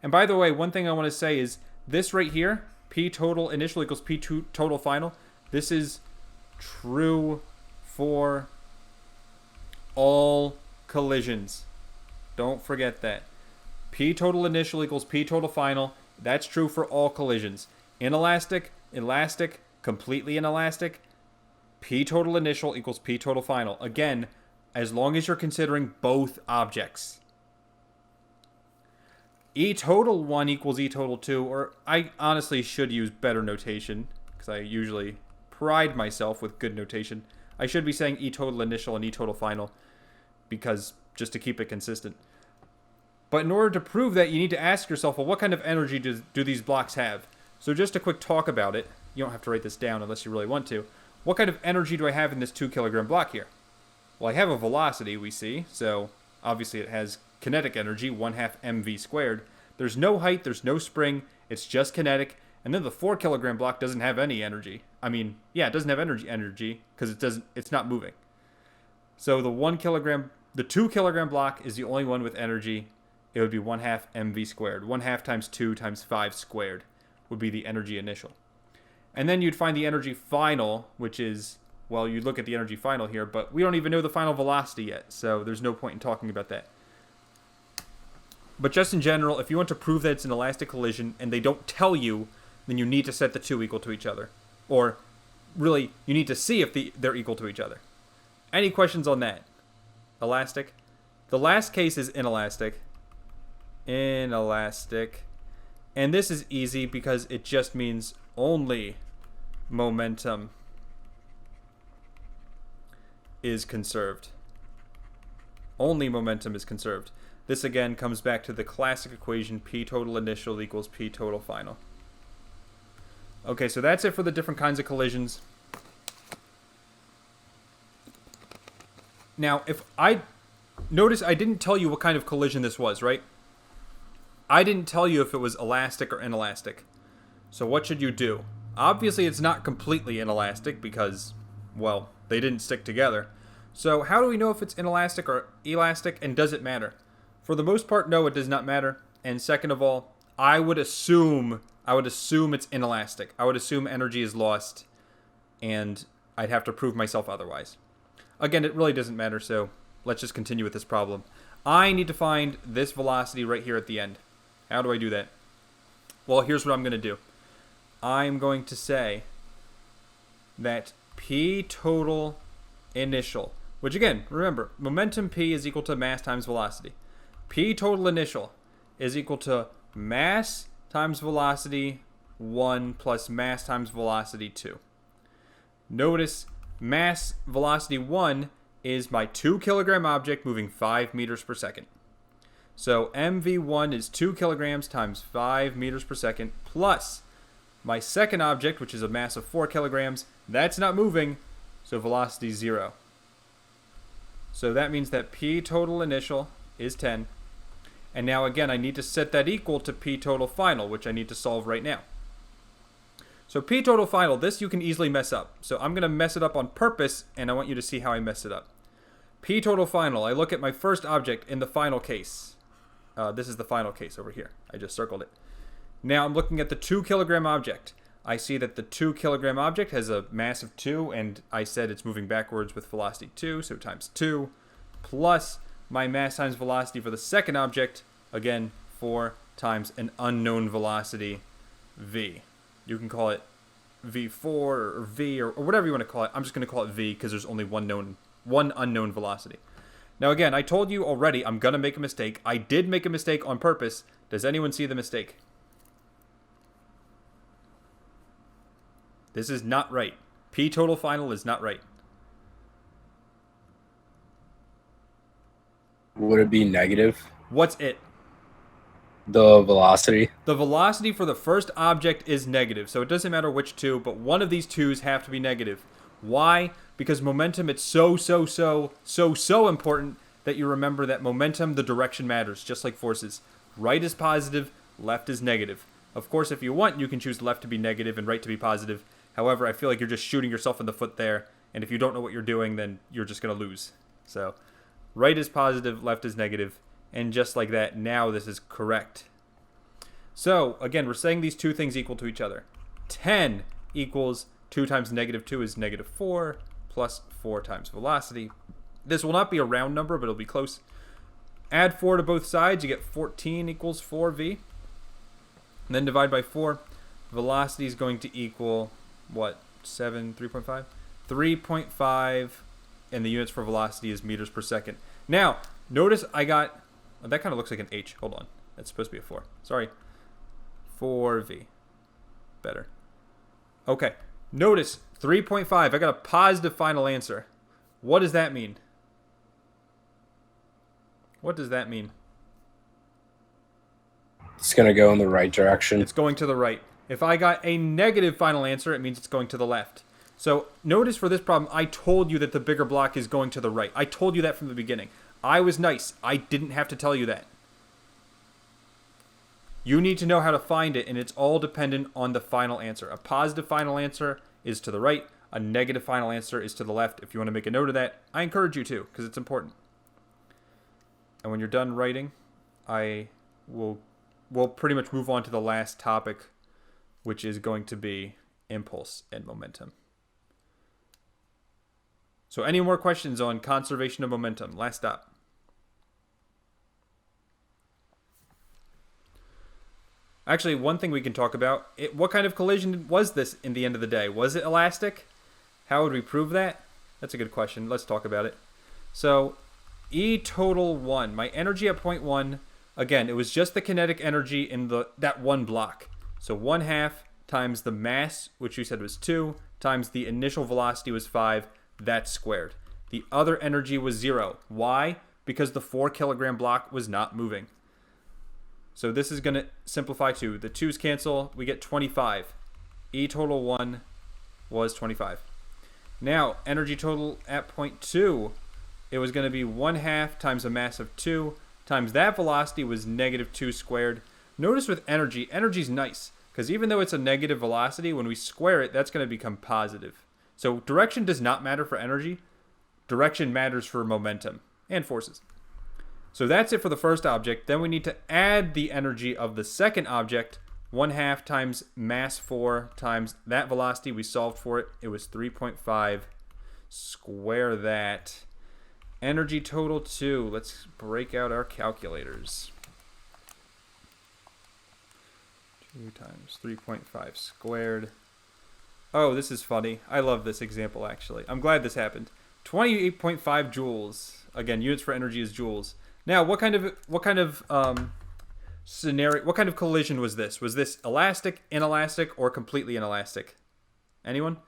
And by the way, one thing I want to say is this right here, P total initial equals P total final, this is true for all collisions. Don't forget that. P total initial equals P total final. That's true for all collisions. Inelastic, elastic, completely inelastic. P total initial equals P total final. Again, as long as you're considering both objects. E total 1 equals E total 2, or I honestly should use better notation, because I usually pride myself with good notation. I should be saying E total initial and E total final, because just to keep it consistent. But in order to prove that, you need to ask yourself, well, what kind of energy do these blocks have? So just a quick talk about it. You don't have to write this down unless you really want to. What kind of energy do I have in this 2 kilogram block here? Well, I have a velocity, we see, so obviously it has kinetic energy, 1/2 mv squared. There's no height, there's no spring, it's just kinetic, and then the 4 kilogram block doesn't have any energy. I mean, yeah, it doesn't have energy because it's not moving. So the 2 kilogram block is the only one with energy. It would be 1/2 mv squared. 1/2 times 2 times 5 squared would be the energy initial. And then you'd find the energy final, which is, well, you'd look at the energy final here, but we don't even know the final velocity yet, so there's no point in talking about that. But just in general, if you want to prove that it's an elastic collision and they don't tell you, then you need to set the two equal to each other. Or, really, you need to see if they're equal to each other. Any questions on that? Elastic? The last case is inelastic. Inelastic. And this is easy because it just means only momentum is conserved. Only momentum is conserved. This again comes back to the classic equation P total initial equals P total final. Okay, so that's it for the different kinds of collisions. Now, notice I didn't tell you what kind of collision this was, right? I didn't tell you if it was elastic or inelastic. So what should you do? Obviously, it's not completely inelastic because, well, they didn't stick together. So how do we know if it's inelastic or elastic, and does it matter? For the most part, no, it does not matter. And second of all, I would assume it's inelastic. I would assume energy is lost, and I'd have to prove myself otherwise. Again, it really doesn't matter, so let's just continue with this problem. I need to find this velocity right here at the end. How do I do that? Well, here's what I'm going to do. I'm going to say that P total initial, which again, remember, momentum P is equal to mass times velocity. P total initial is equal to mass times velocity 1 plus mass times velocity 2. Notice mass velocity 1 is my 2 kilogram object moving 5 meters per second. So mv1 is 2 kilograms times 5 meters per second plus my second object, which is a mass of 4 kilograms. That's not moving, so velocity 0. So that means that P total initial is 10. And now, again, I need to set that equal to P total final, which I need to solve right now. So P total final, this you can easily mess up. So I'm going to mess it up on purpose, and I want you to see how I mess it up. P total final, I look at my first object in the final case. This is the final case over here. I just circled it. Now I'm looking at the 2 kilogram object. I see that the 2 kilogram object has a mass of 2, and I said it's moving backwards with velocity 2, so times 2, plus my mass times velocity for the second object, again, 4 times an unknown velocity, v. You can call it v4 or v or whatever you want to call it. I'm just going to call it v because there's only one unknown velocity. Now again, I told you already I'm going to make a mistake. I did make a mistake on purpose. Does anyone see the mistake? This is not right. P total final is not right. Would it be negative? What's it? The velocity. The velocity for the first object is negative, so it doesn't matter which two, but one of these twos have to be negative. Why? Because momentum, it's so important that you remember that momentum, the direction matters, just like forces. Right is positive, left is negative. Of course, if you want, you can choose left to be negative and right to be positive. However, I feel like you're just shooting yourself in the foot there, and if you don't know what you're doing, then you're just going to lose. So, right is positive, left is negative, and just like that, now this is correct. So, again, we're saying these two things equal to each other. 10 equals 2 times negative 2 is negative 4, plus 4 times velocity. This will not be a round number, but it'll be close. Add 4 to both sides, you get 14 equals 4v. And then divide by 4. Velocity is going to equal, what, 3.5? 3.5, and the units for velocity is meters per second. Now, notice I got, oh, that kind of looks like an H. Hold on. That's supposed to be a 4. Sorry. 4v. Better. Okay. Notice 3.5. I got a positive final answer. What does that mean? What does that mean? It's going to go in the right direction. It's going to the right. If I got a negative final answer, it means it's going to the left. So notice for this problem, I told you that the bigger block is going to the right. I told you that from the beginning. I was nice. I didn't have to tell you that. You need to know how to find it, and it's all dependent on the final answer. A positive final answer is to the right. A negative final answer is to the left. If you want to make a note of that, I encourage you to, because it's important. And when you're done writing, we'll pretty much move on to the last topic, which is going to be impulse and momentum. So any more questions on conservation of momentum? Last stop. Actually, one thing we can talk about, what kind of collision was this in the end of the day? Was it elastic? How would we prove that? That's a good question. Let's talk about it. So E total 1, my energy at point 1, again, it was just the kinetic energy in that one block. So 1/2 times the mass, which you said was 2, times the initial velocity was 5, that's squared. The other energy was 0. Why? Because the 4 kilogram block was not moving. So this is going to simplify to, the 2's cancel, we get 25. E total 1 was 25. Now, energy total at point 2, it was going to be 1/2 times a mass of 2 times that velocity was negative 2 squared. Notice with energy, energy's nice, because even though it's a negative velocity, when we square it, that's going to become positive. So direction does not matter for energy. Direction matters for momentum and forces. So that's it for the first object. Then we need to add the energy of the second object, 1/2 times mass 4 times that velocity. We solved for it. It was 3.5. Square that. Energy total 2. Let's break out our calculators. 2 times 3.5 squared. Oh, this is funny. I love this example, actually. I'm glad this happened. 28.5 joules. Again, units for energy is joules. Now, what kind of scenario, what kind of collision was this? Was this elastic, inelastic, or completely inelastic? Anyone?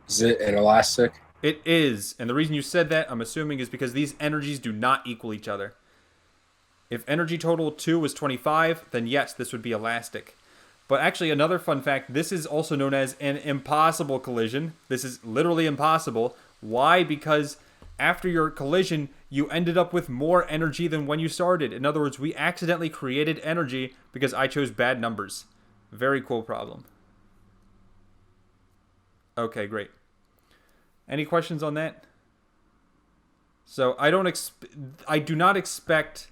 Is it inelastic? It is. And the reason you said that, I'm assuming, is because these energies do not equal each other. If energy total 2 was 25, then yes, this would be elastic. But actually, another fun fact, this is also known as an impossible collision. This is literally impossible. Why? Because after your collision, you ended up with more energy than when you started. In other words, we accidentally created energy because I chose bad numbers. Very cool problem. Okay, great. Any questions on that? So I do not expect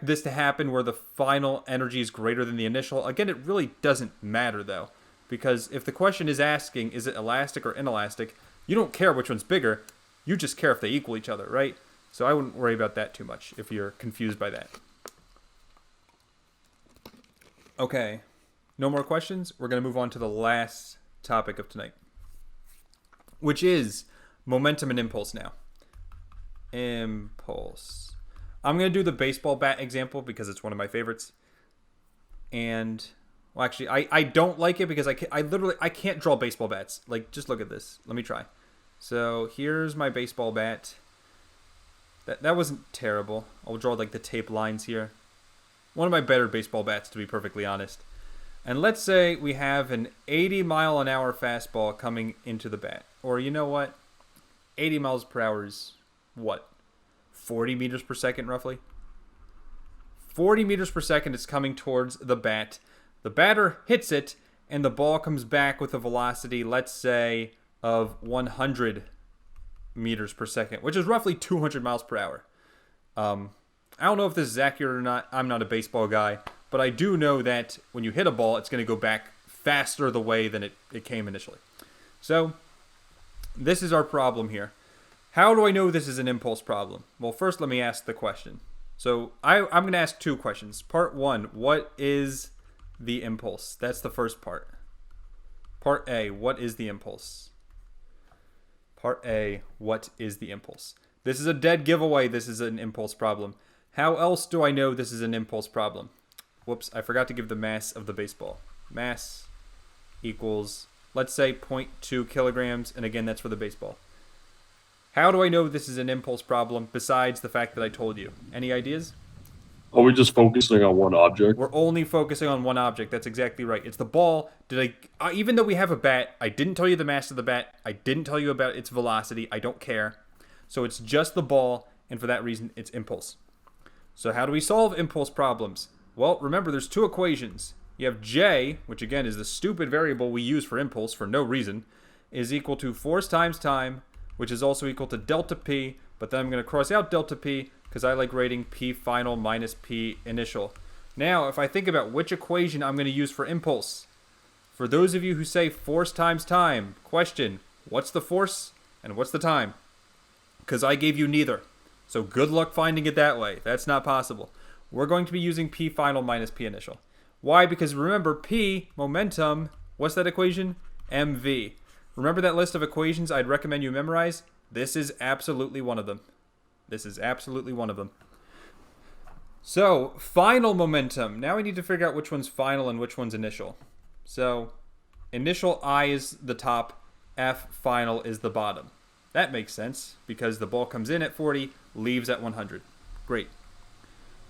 this to happen where the final energy is greater than the initial. Again, it really doesn't matter though, because if the question is asking, is it elastic or inelastic, you don't care which one's bigger. You just care if they equal each other, right? So I wouldn't worry about that too much if you're confused by that. Okay, no more questions. We're going to move on to the last topic of tonight, which is momentum and impulse now. Impulse. I'm going to do the baseball bat example because it's one of my favorites. And, well, actually, I don't like it because I can't draw baseball bats. Like, just look at this. Let me try. So, here's my baseball bat. That wasn't terrible. I'll draw, like, the tape lines here. One of my better baseball bats, to be perfectly honest. And let's say we have an 80-mile-an-hour fastball coming into the bat. Or, you know what? 80 miles per hour is, what? 40 meters per second, roughly? 40 meters per second is coming towards the bat. The batter hits it, and the ball comes back with a velocity, let's say, of 100 meters per second, which is roughly 200 miles per hour. I don't know if this is accurate or not. I'm not a baseball guy. But I do know that when you hit a ball, it's going to go back faster the way than it came initially. So, this is our problem here. How do I know this is an impulse problem? Well, first let me ask the question. So, I'm going to ask two questions. Part one, what is the impulse? That's the first part. Part A, what is the impulse? Part A, what is the impulse? This is a dead giveaway. This is an impulse problem. How else do I know this is an impulse problem? Whoops, I forgot to give the mass of the baseball. Mass equals, let's say, 0.2 kilograms, and again, that's for the baseball. How do I know this is an impulse problem besides the fact that I told you? Any ideas? Are we just focusing on one object? We're only focusing on one object. That's exactly right. It's the ball. Even though we have a bat, I didn't tell you the mass of the bat. I didn't tell you about its velocity. I don't care. So it's just the ball, and for that reason, it's impulse. So how do we solve impulse problems? Well, remember, there's two equations. You have J, which again is the stupid variable we use for impulse for no reason, is equal to force times time, which is also equal to delta P, but then I'm going to cross out delta P because I like writing P final minus P initial. Now, if I think about which equation I'm going to use for impulse, for those of you who say force times time, question, what's the force and what's the time? Because I gave you neither. So good luck finding it that way. That's not possible. We're going to be using P final minus P initial. Why? Because remember, P, momentum, what's that equation? MV. Remember that list of equations I'd recommend you memorize? This is absolutely one of them. This is absolutely one of them. So, final momentum. Now we need to figure out which one's final and which one's initial. So, initial I is the top, F final is the bottom. That makes sense because the ball comes in at 40, leaves at 100. Great.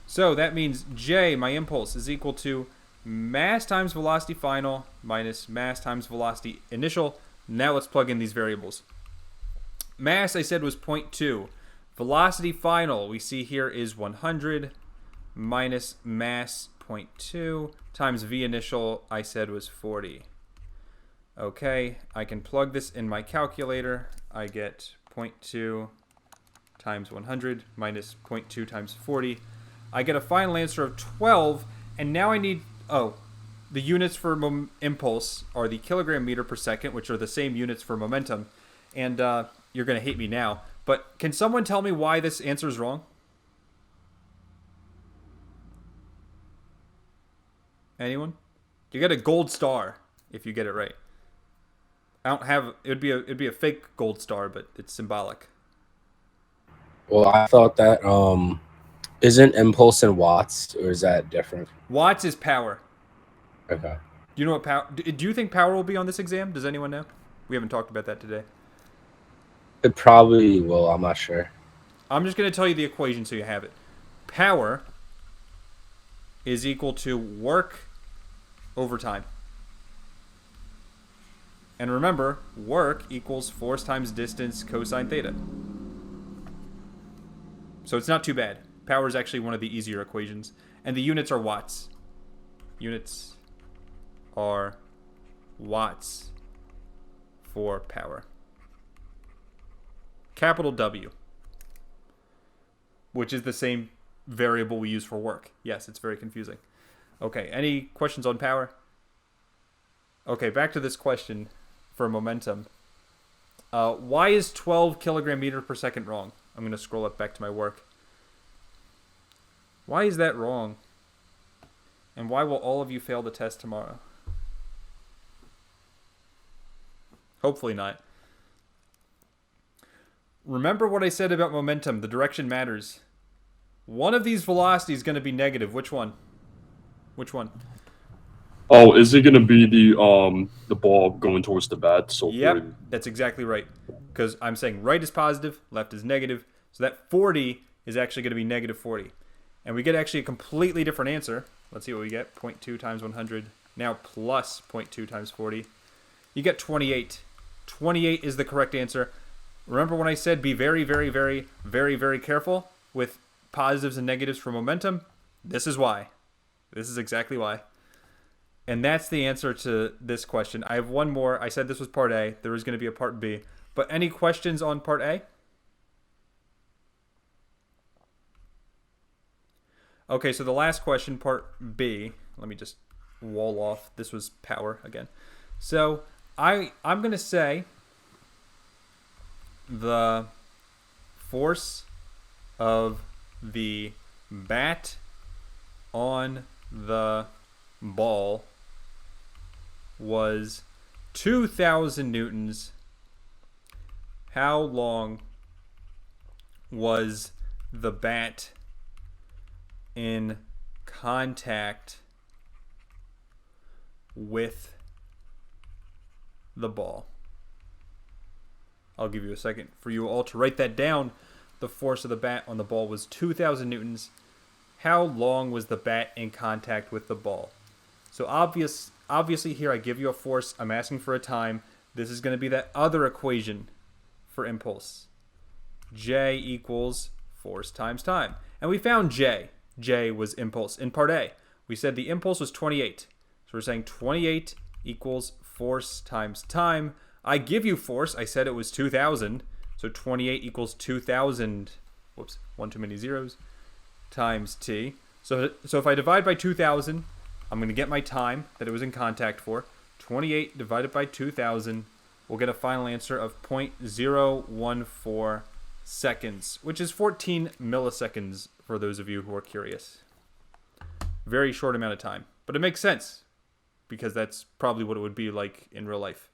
So that means J, my impulse, is equal to mass times velocity final minus mass times velocity initial. Now let's plug in these variables. Mass, I said, was 0.2. Velocity final, we see here, is 100 minus mass 0.2 times V initial, I said, was 40. Okay, I can plug this in my calculator. I get 0.2 times 100 minus 0.2 times 40. I get a final answer of 12, and now I need, the units for impulse are the kilogram meter per second, which are the same units for momentum, and you're going to hate me now, but can someone tell me why this answer is wrong? Anyone? You get a gold star if you get it right. I don't have, it'd be a fake gold star, but it's symbolic. Well, I thought that isn't impulse in watts, or is that different? Watts is power. Okay. Do you know what power? Do you think power will be on this exam? Does anyone know? We haven't talked about that today. It probably will. I'm not sure. I'm just going to tell you the equation so you have it. Power is equal to work over time. And remember, work equals force times distance cosine theta. So it's not too bad. Power is actually one of the easier equations. And the units are watts. Units are watts for power. Capital W, which is the same variable we use for work. Yes, it's very confusing. Okay, any questions on power? Okay, back to this question for momentum. Why is 12 kilogram meter per second wrong? I'm going to scroll up back to my work. Why is that wrong? And why will all of you fail the test tomorrow? Hopefully not. Remember what I said about momentum. The direction matters. One of these velocities is going to be negative. Which one? Which one? Oh, is it gonna be the ball going towards the bat? So Yep, that's exactly right. Because I'm saying right is positive, left is negative. So that 40 is actually going to be negative 40. And we get actually a completely different answer. Let's see what we get. 0.2 times 100. Now plus 0.2 times 40. You get 28. 28 is the correct answer. Remember when I said be very, very, very, very, very careful with positives and negatives for momentum? This is why. This is exactly why. And that's the answer to this question. I have one more. I said this was part A. There is going to be a part B. But any questions on part A? Okay, so the last question, part B. Let me just wall off. This was power again. So I'm going to say the force of the bat on the ball was 2,000 newtons. How long was the bat in contact with the ball? I'll give you a second for you all to write that down. The force of the bat on the ball was 2,000 newtons. How long was the bat in contact with the ball? So obviously here I give you a force. I'm asking for a time. This is going to be that other equation for impulse. J equals force times time. And we found J. J was impulse in part A. We said the impulse was 28. So we're saying 28 equals force times time. I give you force. I said it was 2,000. So 28 equals 2,000. Whoops, one too many zeros. Times t. So if I divide by 2,000, I'm going to get my time that it was in contact for. 28 divided by 2,000. We'll get a final answer of 0.014 seconds, which is 14 milliseconds for those of you who are curious. Very short amount of time. But it makes sense because that's probably what it would be like in real life.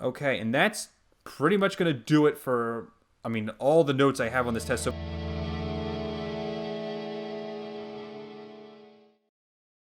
Okay, and that's pretty much going to do it for, all the notes I have on this test. So